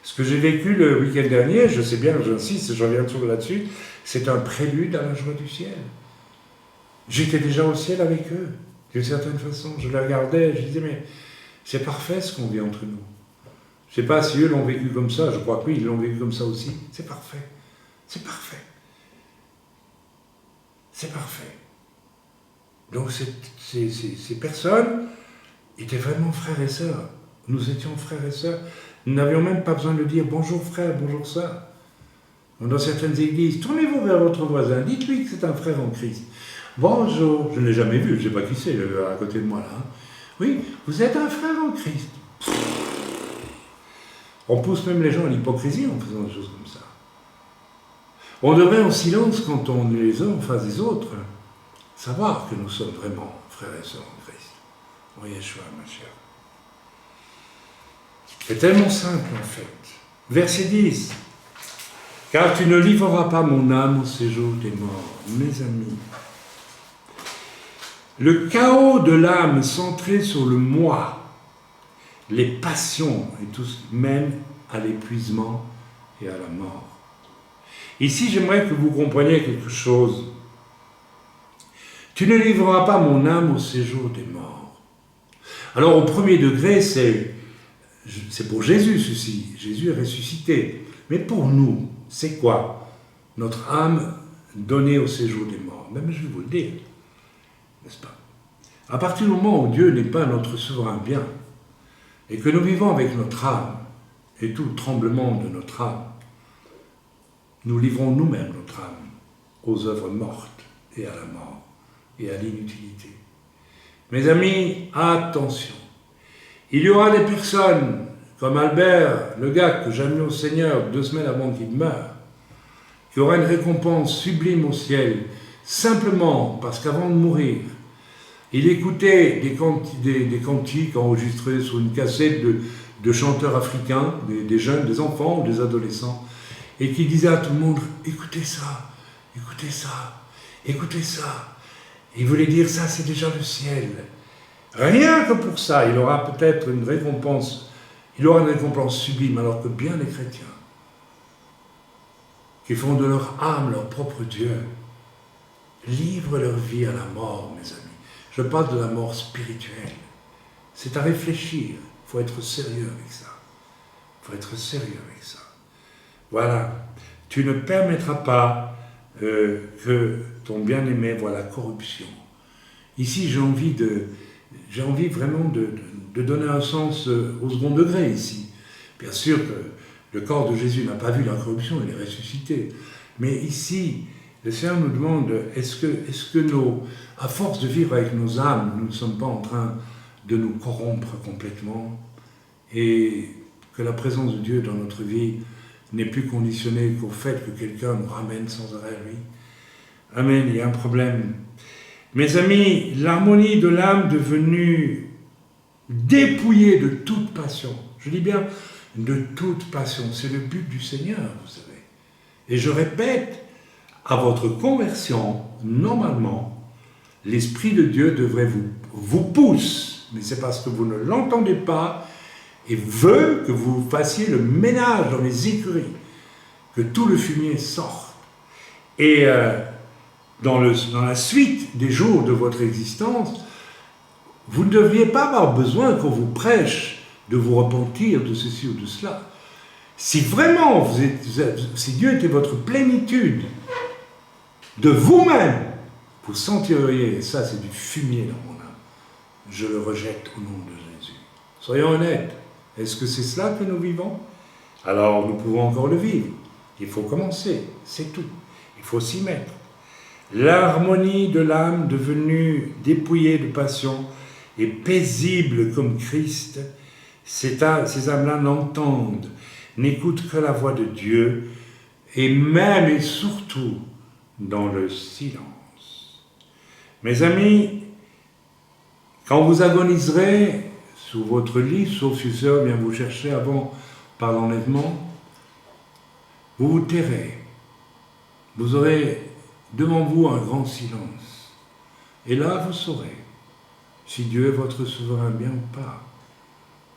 Ce que j'ai vécu le week-end dernier, je sais bien que j'insiste, je reviens toujours là-dessus, c'est un prélude à la joie du ciel. J'étais déjà au ciel avec eux, d'une certaine façon. Je les regardais, je disais, mais c'est parfait ce qu'on vit entre nous. Je ne sais pas si eux l'ont vécu comme ça, je crois que oui, ils l'ont vécu comme ça aussi. C'est parfait. C'est parfait. C'est parfait. Donc ces personnes étaient vraiment frères et sœurs. Nous étions frères et sœurs. Nous n'avions même pas besoin de dire bonjour frère, bonjour sœur. Dans certaines églises, tournez-vous vers votre voisin, dites-lui que c'est un frère en Christ. Bonjour, je ne l'ai jamais vu, je ne sais pas qui c'est à côté de moi là. Hein. Oui, vous êtes un frère en Christ. On pousse même les gens à l'hypocrisie en faisant des choses comme ça. On devrait en silence, quand on est les uns en face des autres, savoir que nous sommes vraiment frères et sœurs en Christ. En Yeshua, ma chère. C'est tellement simple en fait. Verset 10. Car tu ne livreras pas mon âme au séjour des morts, mes amis. Le chaos de l'âme centré sur le moi, les passions et tout mène à l'épuisement et à la mort. Ici, j'aimerais que vous compreniez quelque chose. Tu ne livreras pas mon âme au séjour des morts. Alors, au premier degré, c'est pour Jésus, ceci. Jésus est ressuscité. Mais pour nous, c'est quoi? Notre âme donnée au séjour des morts. Même je vais vous le dire, n'est-ce pas? À partir du moment où Dieu n'est pas notre souverain bien, et que nous vivons avec notre âme, et tout le tremblement de notre âme, nous livrons nous-mêmes notre âme aux œuvres mortes et à la mort et à l'inutilité. Mes amis, attention. Il y aura des personnes comme Albert, le gars que j'ai amené au Seigneur 2 semaines avant qu'il meure, qui aura une récompense sublime au ciel, simplement parce qu'avant de mourir, il écoutait des cantiques enregistrés sur une cassette de chanteurs africains, des jeunes, des enfants ou des adolescents, et qui disait à tout le monde, écoutez ça, écoutez ça, écoutez ça. Il voulait dire, ça c'est déjà le ciel. Rien que pour ça, il aura peut-être une récompense, il aura une récompense sublime, alors que bien les chrétiens, qui font de leur âme leur propre Dieu, livrent leur vie à la mort, mes amis. Je parle de la mort spirituelle. C'est à réfléchir. Il faut être sérieux avec ça. Il faut être sérieux avec ça. Voilà. Tu ne permettras pas que ton bien-aimé voie la corruption. Ici, j'ai envie vraiment de donner un sens au second degré ici. Bien sûr que le corps de Jésus n'a pas vu la corruption, il est ressuscité. Mais ici, le Seigneur nous demande, est-ce que à force de vivre avec nos âmes, nous ne sommes pas en train de nous corrompre complètement et que la présence de Dieu dans notre vie n'est plus conditionnée qu'au fait que quelqu'un nous ramène sans arrêt à lui. Amen, il y a un problème. Mes amis, l'harmonie de l'âme devenue dépouillée de toute passion, je dis bien de toute passion, c'est le but du Seigneur, vous savez. Et je répète, à votre conversion, normalement, l'Esprit de Dieu devrait vous pousse, mais c'est parce que vous ne l'entendez pas, et veut que vous fassiez le ménage dans les écuries, que tout le fumier sorte. Et dans la suite des jours de votre existence, vous ne devriez pas avoir besoin qu'on vous prêche de vous repentir de ceci ou de cela. Si vraiment si Dieu était votre plénitude de vous-même, vous sentiriez, et ça c'est du fumier dans mon âme, je le rejette au nom de Jésus. Soyons honnêtes, est-ce que c'est cela que nous vivons? Alors nous pouvons encore le vivre. Il faut commencer, c'est tout. Il faut s'y mettre. L'harmonie de l'âme devenue dépouillée de passion et paisible comme Christ, ces âmes-là n'entendent, n'écoutent que la voix de Dieu, et même et surtout dans le silence. Mes amis, quand vous agoniserez sous votre lit, sauf si le Seigneur vient vous chercher avant par l'enlèvement, vous vous tairez. Vous aurez devant vous un grand silence. Et là, vous saurez si Dieu est votre souverain bien ou pas.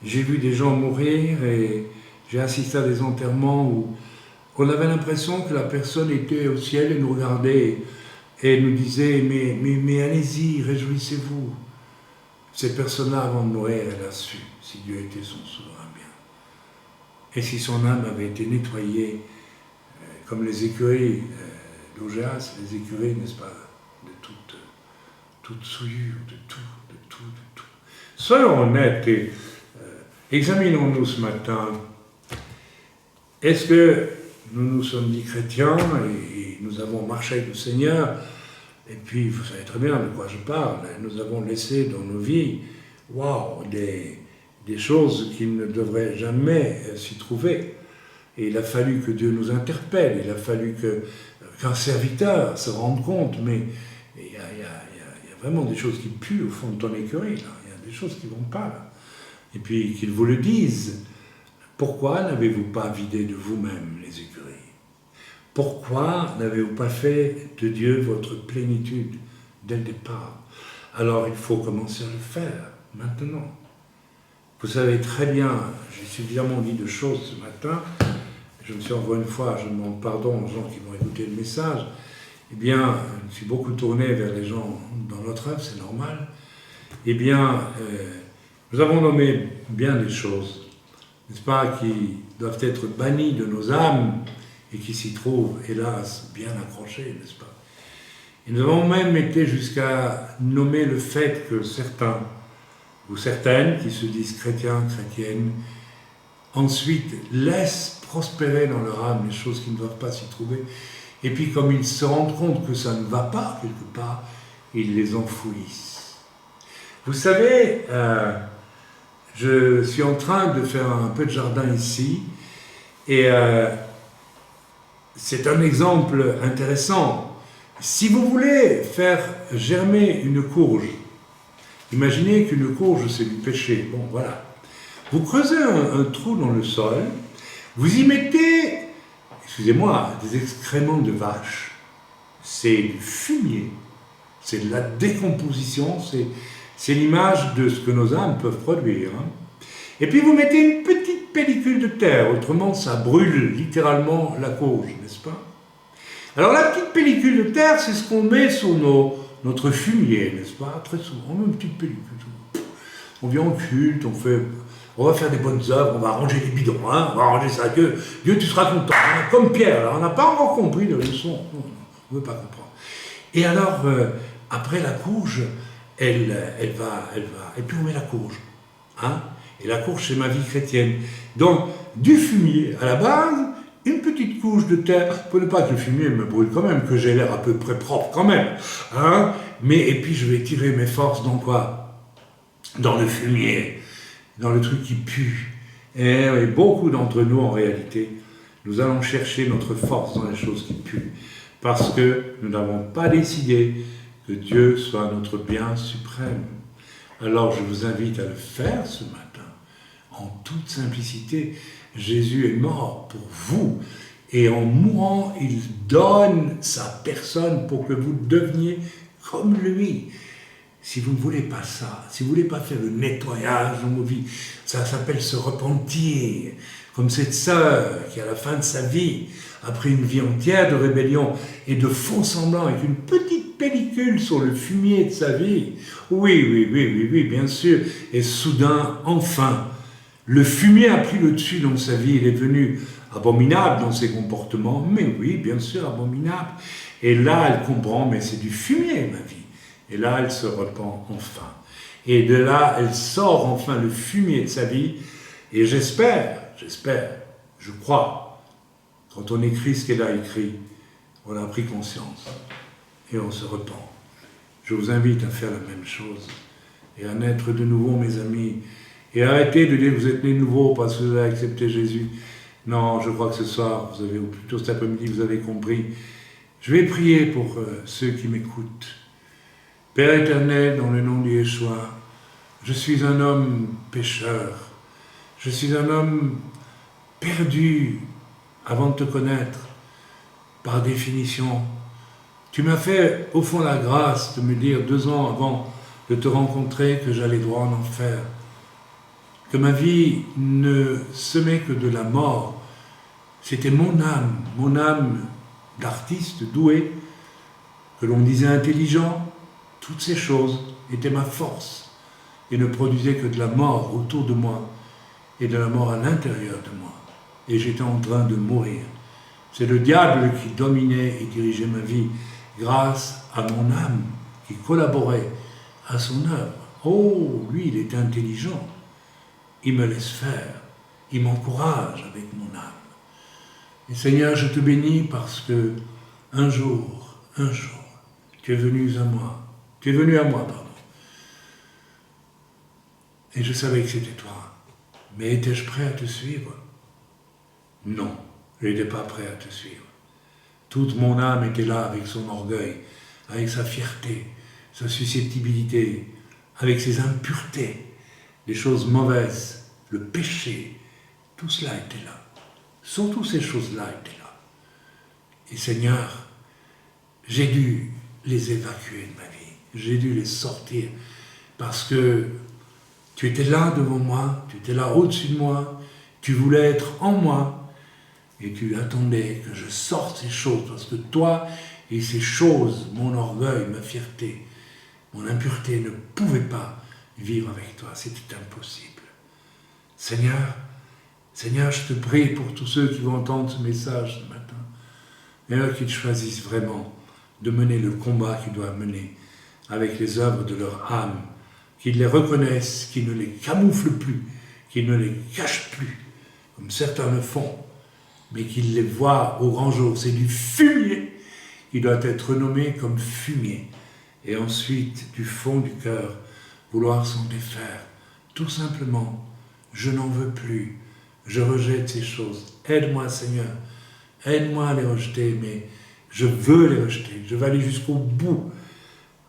J'ai vu des gens mourir et j'ai assisté à des enterrements où on avait l'impression que la personne était au ciel et nous regardait et nous disait « mais allez-y, réjouissez-vous ». Ces personnes-là, avant de mourir, elle a su si Dieu était son souverain bien. Et si son âme avait été nettoyée, comme les écuries d'Augeas, les écuries, n'est-ce pas, de toute souillure, de tout. Soyons honnêtes et examinons-nous ce matin. Est-ce que nous nous sommes dit chrétiens et nous avons marché avec le Seigneur, et puis vous savez très bien de quoi je parle, nous avons laissé dans nos vies, des choses qui ne devraient jamais s'y trouver. Et il a fallu que Dieu nous interpelle, il a fallu qu'un serviteur se rende compte, mais il y a vraiment des choses qui puent au fond de ton écurie, là. Il y a des choses qui ne vont pas, là. Et puis qu'ils vous le disent. Pourquoi n'avez-vous pas vidé de vous-même les écuries? Pourquoi n'avez-vous pas fait de Dieu votre plénitude dès le départ? Alors il faut commencer à le faire, maintenant. Vous savez très bien, j'ai suffisamment dit de choses ce matin, je me suis encore une fois, je demande pardon aux gens qui vont écouter le message, eh bien, je me suis beaucoup tourné vers les gens dans notre œuvre, c'est normal. Eh bien, nous avons nommé bien des choses, n'est-ce pas, qui doivent être bannies de nos âmes et qui s'y trouvent, hélas, bien accrochées, n'est-ce pas. Et nous avons même été jusqu'à nommer le fait que certains ou certaines qui se disent chrétiens, chrétiennes, ensuite laissent prospérer dans leur âme les choses qui ne doivent pas s'y trouver. Et puis comme ils se rendent compte que ça ne va pas quelque part, ils les enfouissent. Vous savez, je suis en train de faire un peu de jardin ici, et c'est un exemple intéressant. Si vous voulez faire germer une courge, imaginez qu'une courge c'est du péché, bon voilà. Vous creusez un trou dans le sol, vous y mettez, excusez-moi, des excréments de vache, c'est du fumier, c'est de la décomposition, C'est l'image de ce que nos âmes peuvent produire. Hein. Et puis vous mettez une petite pellicule de terre, autrement ça brûle littéralement la courge, n'est-ce pas? Alors la petite pellicule de terre, c'est ce qu'on met sur notre fumier, n'est-ce pas? Très souvent, on met une petite pellicule. On vient au culte, on va faire des bonnes œuvres, on va arranger les bidons, hein, on va arranger ça, Dieu tu seras content, hein, comme Pierre, là, on n'a pas encore compris la leçon, on ne veut pas comprendre. Et alors, après la courge, elle va, et puis on met la courge, hein, et la courge c'est ma vie chrétienne. Donc, du fumier à la base, une petite couche de terre, pour ne pas que le fumier me brûle quand même, que j'ai l'air à peu près propre quand même, hein, et puis je vais tirer mes forces dans quoi? Dans le fumier, dans le truc qui pue. Et oui, beaucoup d'entre nous, en réalité, nous allons chercher notre force dans les choses qui puent, parce que nous n'avons pas décidé que Dieu soit notre bien suprême. Alors je vous invite à le faire ce matin, en toute simplicité. Jésus est mort pour vous, et en mourant, il donne sa personne pour que vous deveniez comme lui. Si vous ne voulez pas ça, si vous ne voulez pas faire le nettoyage dans vos vies, ça s'appelle se repentir, comme cette sœur qui, à la fin de sa vie, après une vie entière de rébellion et de faux semblants, avec une petite pellicule sur le fumier de sa vie, oui, bien sûr, et soudain, enfin, le fumier a pris le dessus dans sa vie, il est devenu abominable dans ses comportements, mais oui, bien sûr, abominable. Et là, elle comprend, mais c'est du fumier, ma vie. Et là, elle se repent enfin. Et de là, elle sort enfin le fumier de sa vie. Et j'espère, je crois, quand on écrit ce qu'elle a écrit, on a pris conscience. Et on se repent. Je vous invite à faire la même chose. Et à naître de nouveau, mes amis. Et arrêtez de dire que vous êtes nés de nouveau parce que vous avez accepté Jésus. Non, je crois que ce soir, ou plutôt cet après-midi, vous avez compris. Je vais prier pour ceux qui m'écoutent. Père éternel, dans le nom de Yeshua, je suis un homme pécheur. Je suis un homme perdu avant de te connaître, par définition. Tu m'as fait, au fond, la grâce de me dire 2 ans avant de te rencontrer que j'allais droit en enfer. Que ma vie ne semait que de la mort. C'était mon âme d'artiste doué, que l'on disait intelligent. Toutes ces choses étaient ma force et ne produisaient que de la mort autour de moi et de la mort à l'intérieur de moi. Et j'étais en train de mourir. C'est le diable qui dominait et dirigeait ma vie grâce à mon âme qui collaborait à son œuvre. Oh, lui, il est intelligent. Il me laisse faire. Il m'encourage avec mon âme. Et Seigneur, je te bénis parce que un jour, tu es venu à moi. Tu es venu à moi, pardon. Et je savais que c'était toi. Mais étais-je prêt à te suivre? Non, je n'étais pas prêt à te suivre. Toute mon âme était là avec son orgueil, avec sa fierté, sa susceptibilité, avec ses impuretés, les choses mauvaises, le péché. Tout cela était là. Surtout ces choses-là étaient là. Et Seigneur, j'ai dû les évacuer de ma vie. J'ai dû les sortir parce que tu étais là devant moi, tu étais là au-dessus de moi, tu voulais être en moi et tu attendais que je sorte ces choses parce que toi et ces choses, mon orgueil, ma fierté, mon impureté ne pouvaient pas vivre avec toi, c'était impossible. Seigneur, je te prie pour tous ceux qui vont entendre ce message ce matin, et qu'ils choisissent vraiment de mener le combat qu'ils doivent mener avec les œuvres de leur âme, qu'ils les reconnaissent, qu'ils ne les camouflent plus, qu'ils ne les cachent plus, comme certains le font, mais qu'ils les voient au grand jour. C'est du fumier qui doit être nommé comme fumier, et ensuite, du fond du cœur, vouloir s'en défaire. Tout simplement, je n'en veux plus, je rejette ces choses. Aide-moi, Seigneur, aide-moi à les rejeter, mais je veux les rejeter, je veux aller jusqu'au bout.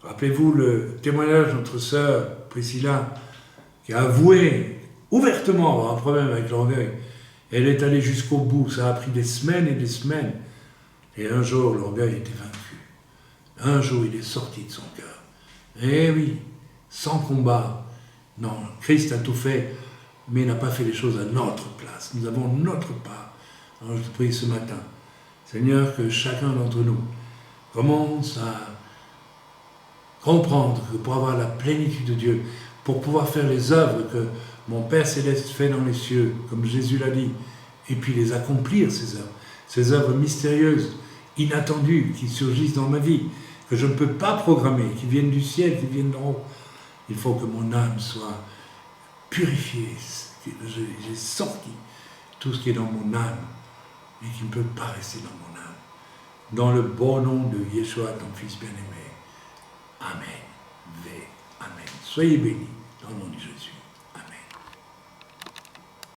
Rappelez-vous le témoignage de notre sœur Priscilla, qui a avoué ouvertement avoir un problème avec l'orgueil. Elle est allée jusqu'au bout, ça a pris des semaines et des semaines. Et un jour, l'orgueil était vaincu. Un jour, il est sorti de son cœur. Eh oui, sans combat. Non, Christ a tout fait, mais il n'a pas fait les choses à notre place. Nous avons notre part. Alors je te prie ce matin, Seigneur, que chacun d'entre nous commence à comprendre que pour avoir la plénitude de Dieu, pour pouvoir faire les œuvres que mon Père Céleste fait dans les cieux, comme Jésus l'a dit, et puis les accomplir, ces œuvres mystérieuses, inattendues, qui surgissent dans ma vie, que je ne peux pas programmer, qui viennent du ciel, qui viennent d'en haut. Il faut que mon âme soit purifiée, que j'ai sorti tout ce qui est dans mon âme, et qui ne peut pas rester dans mon âme. Dans le bon nom de Yeshua, ton Fils bien-aimé. Amen. Amen. Soyez bénis.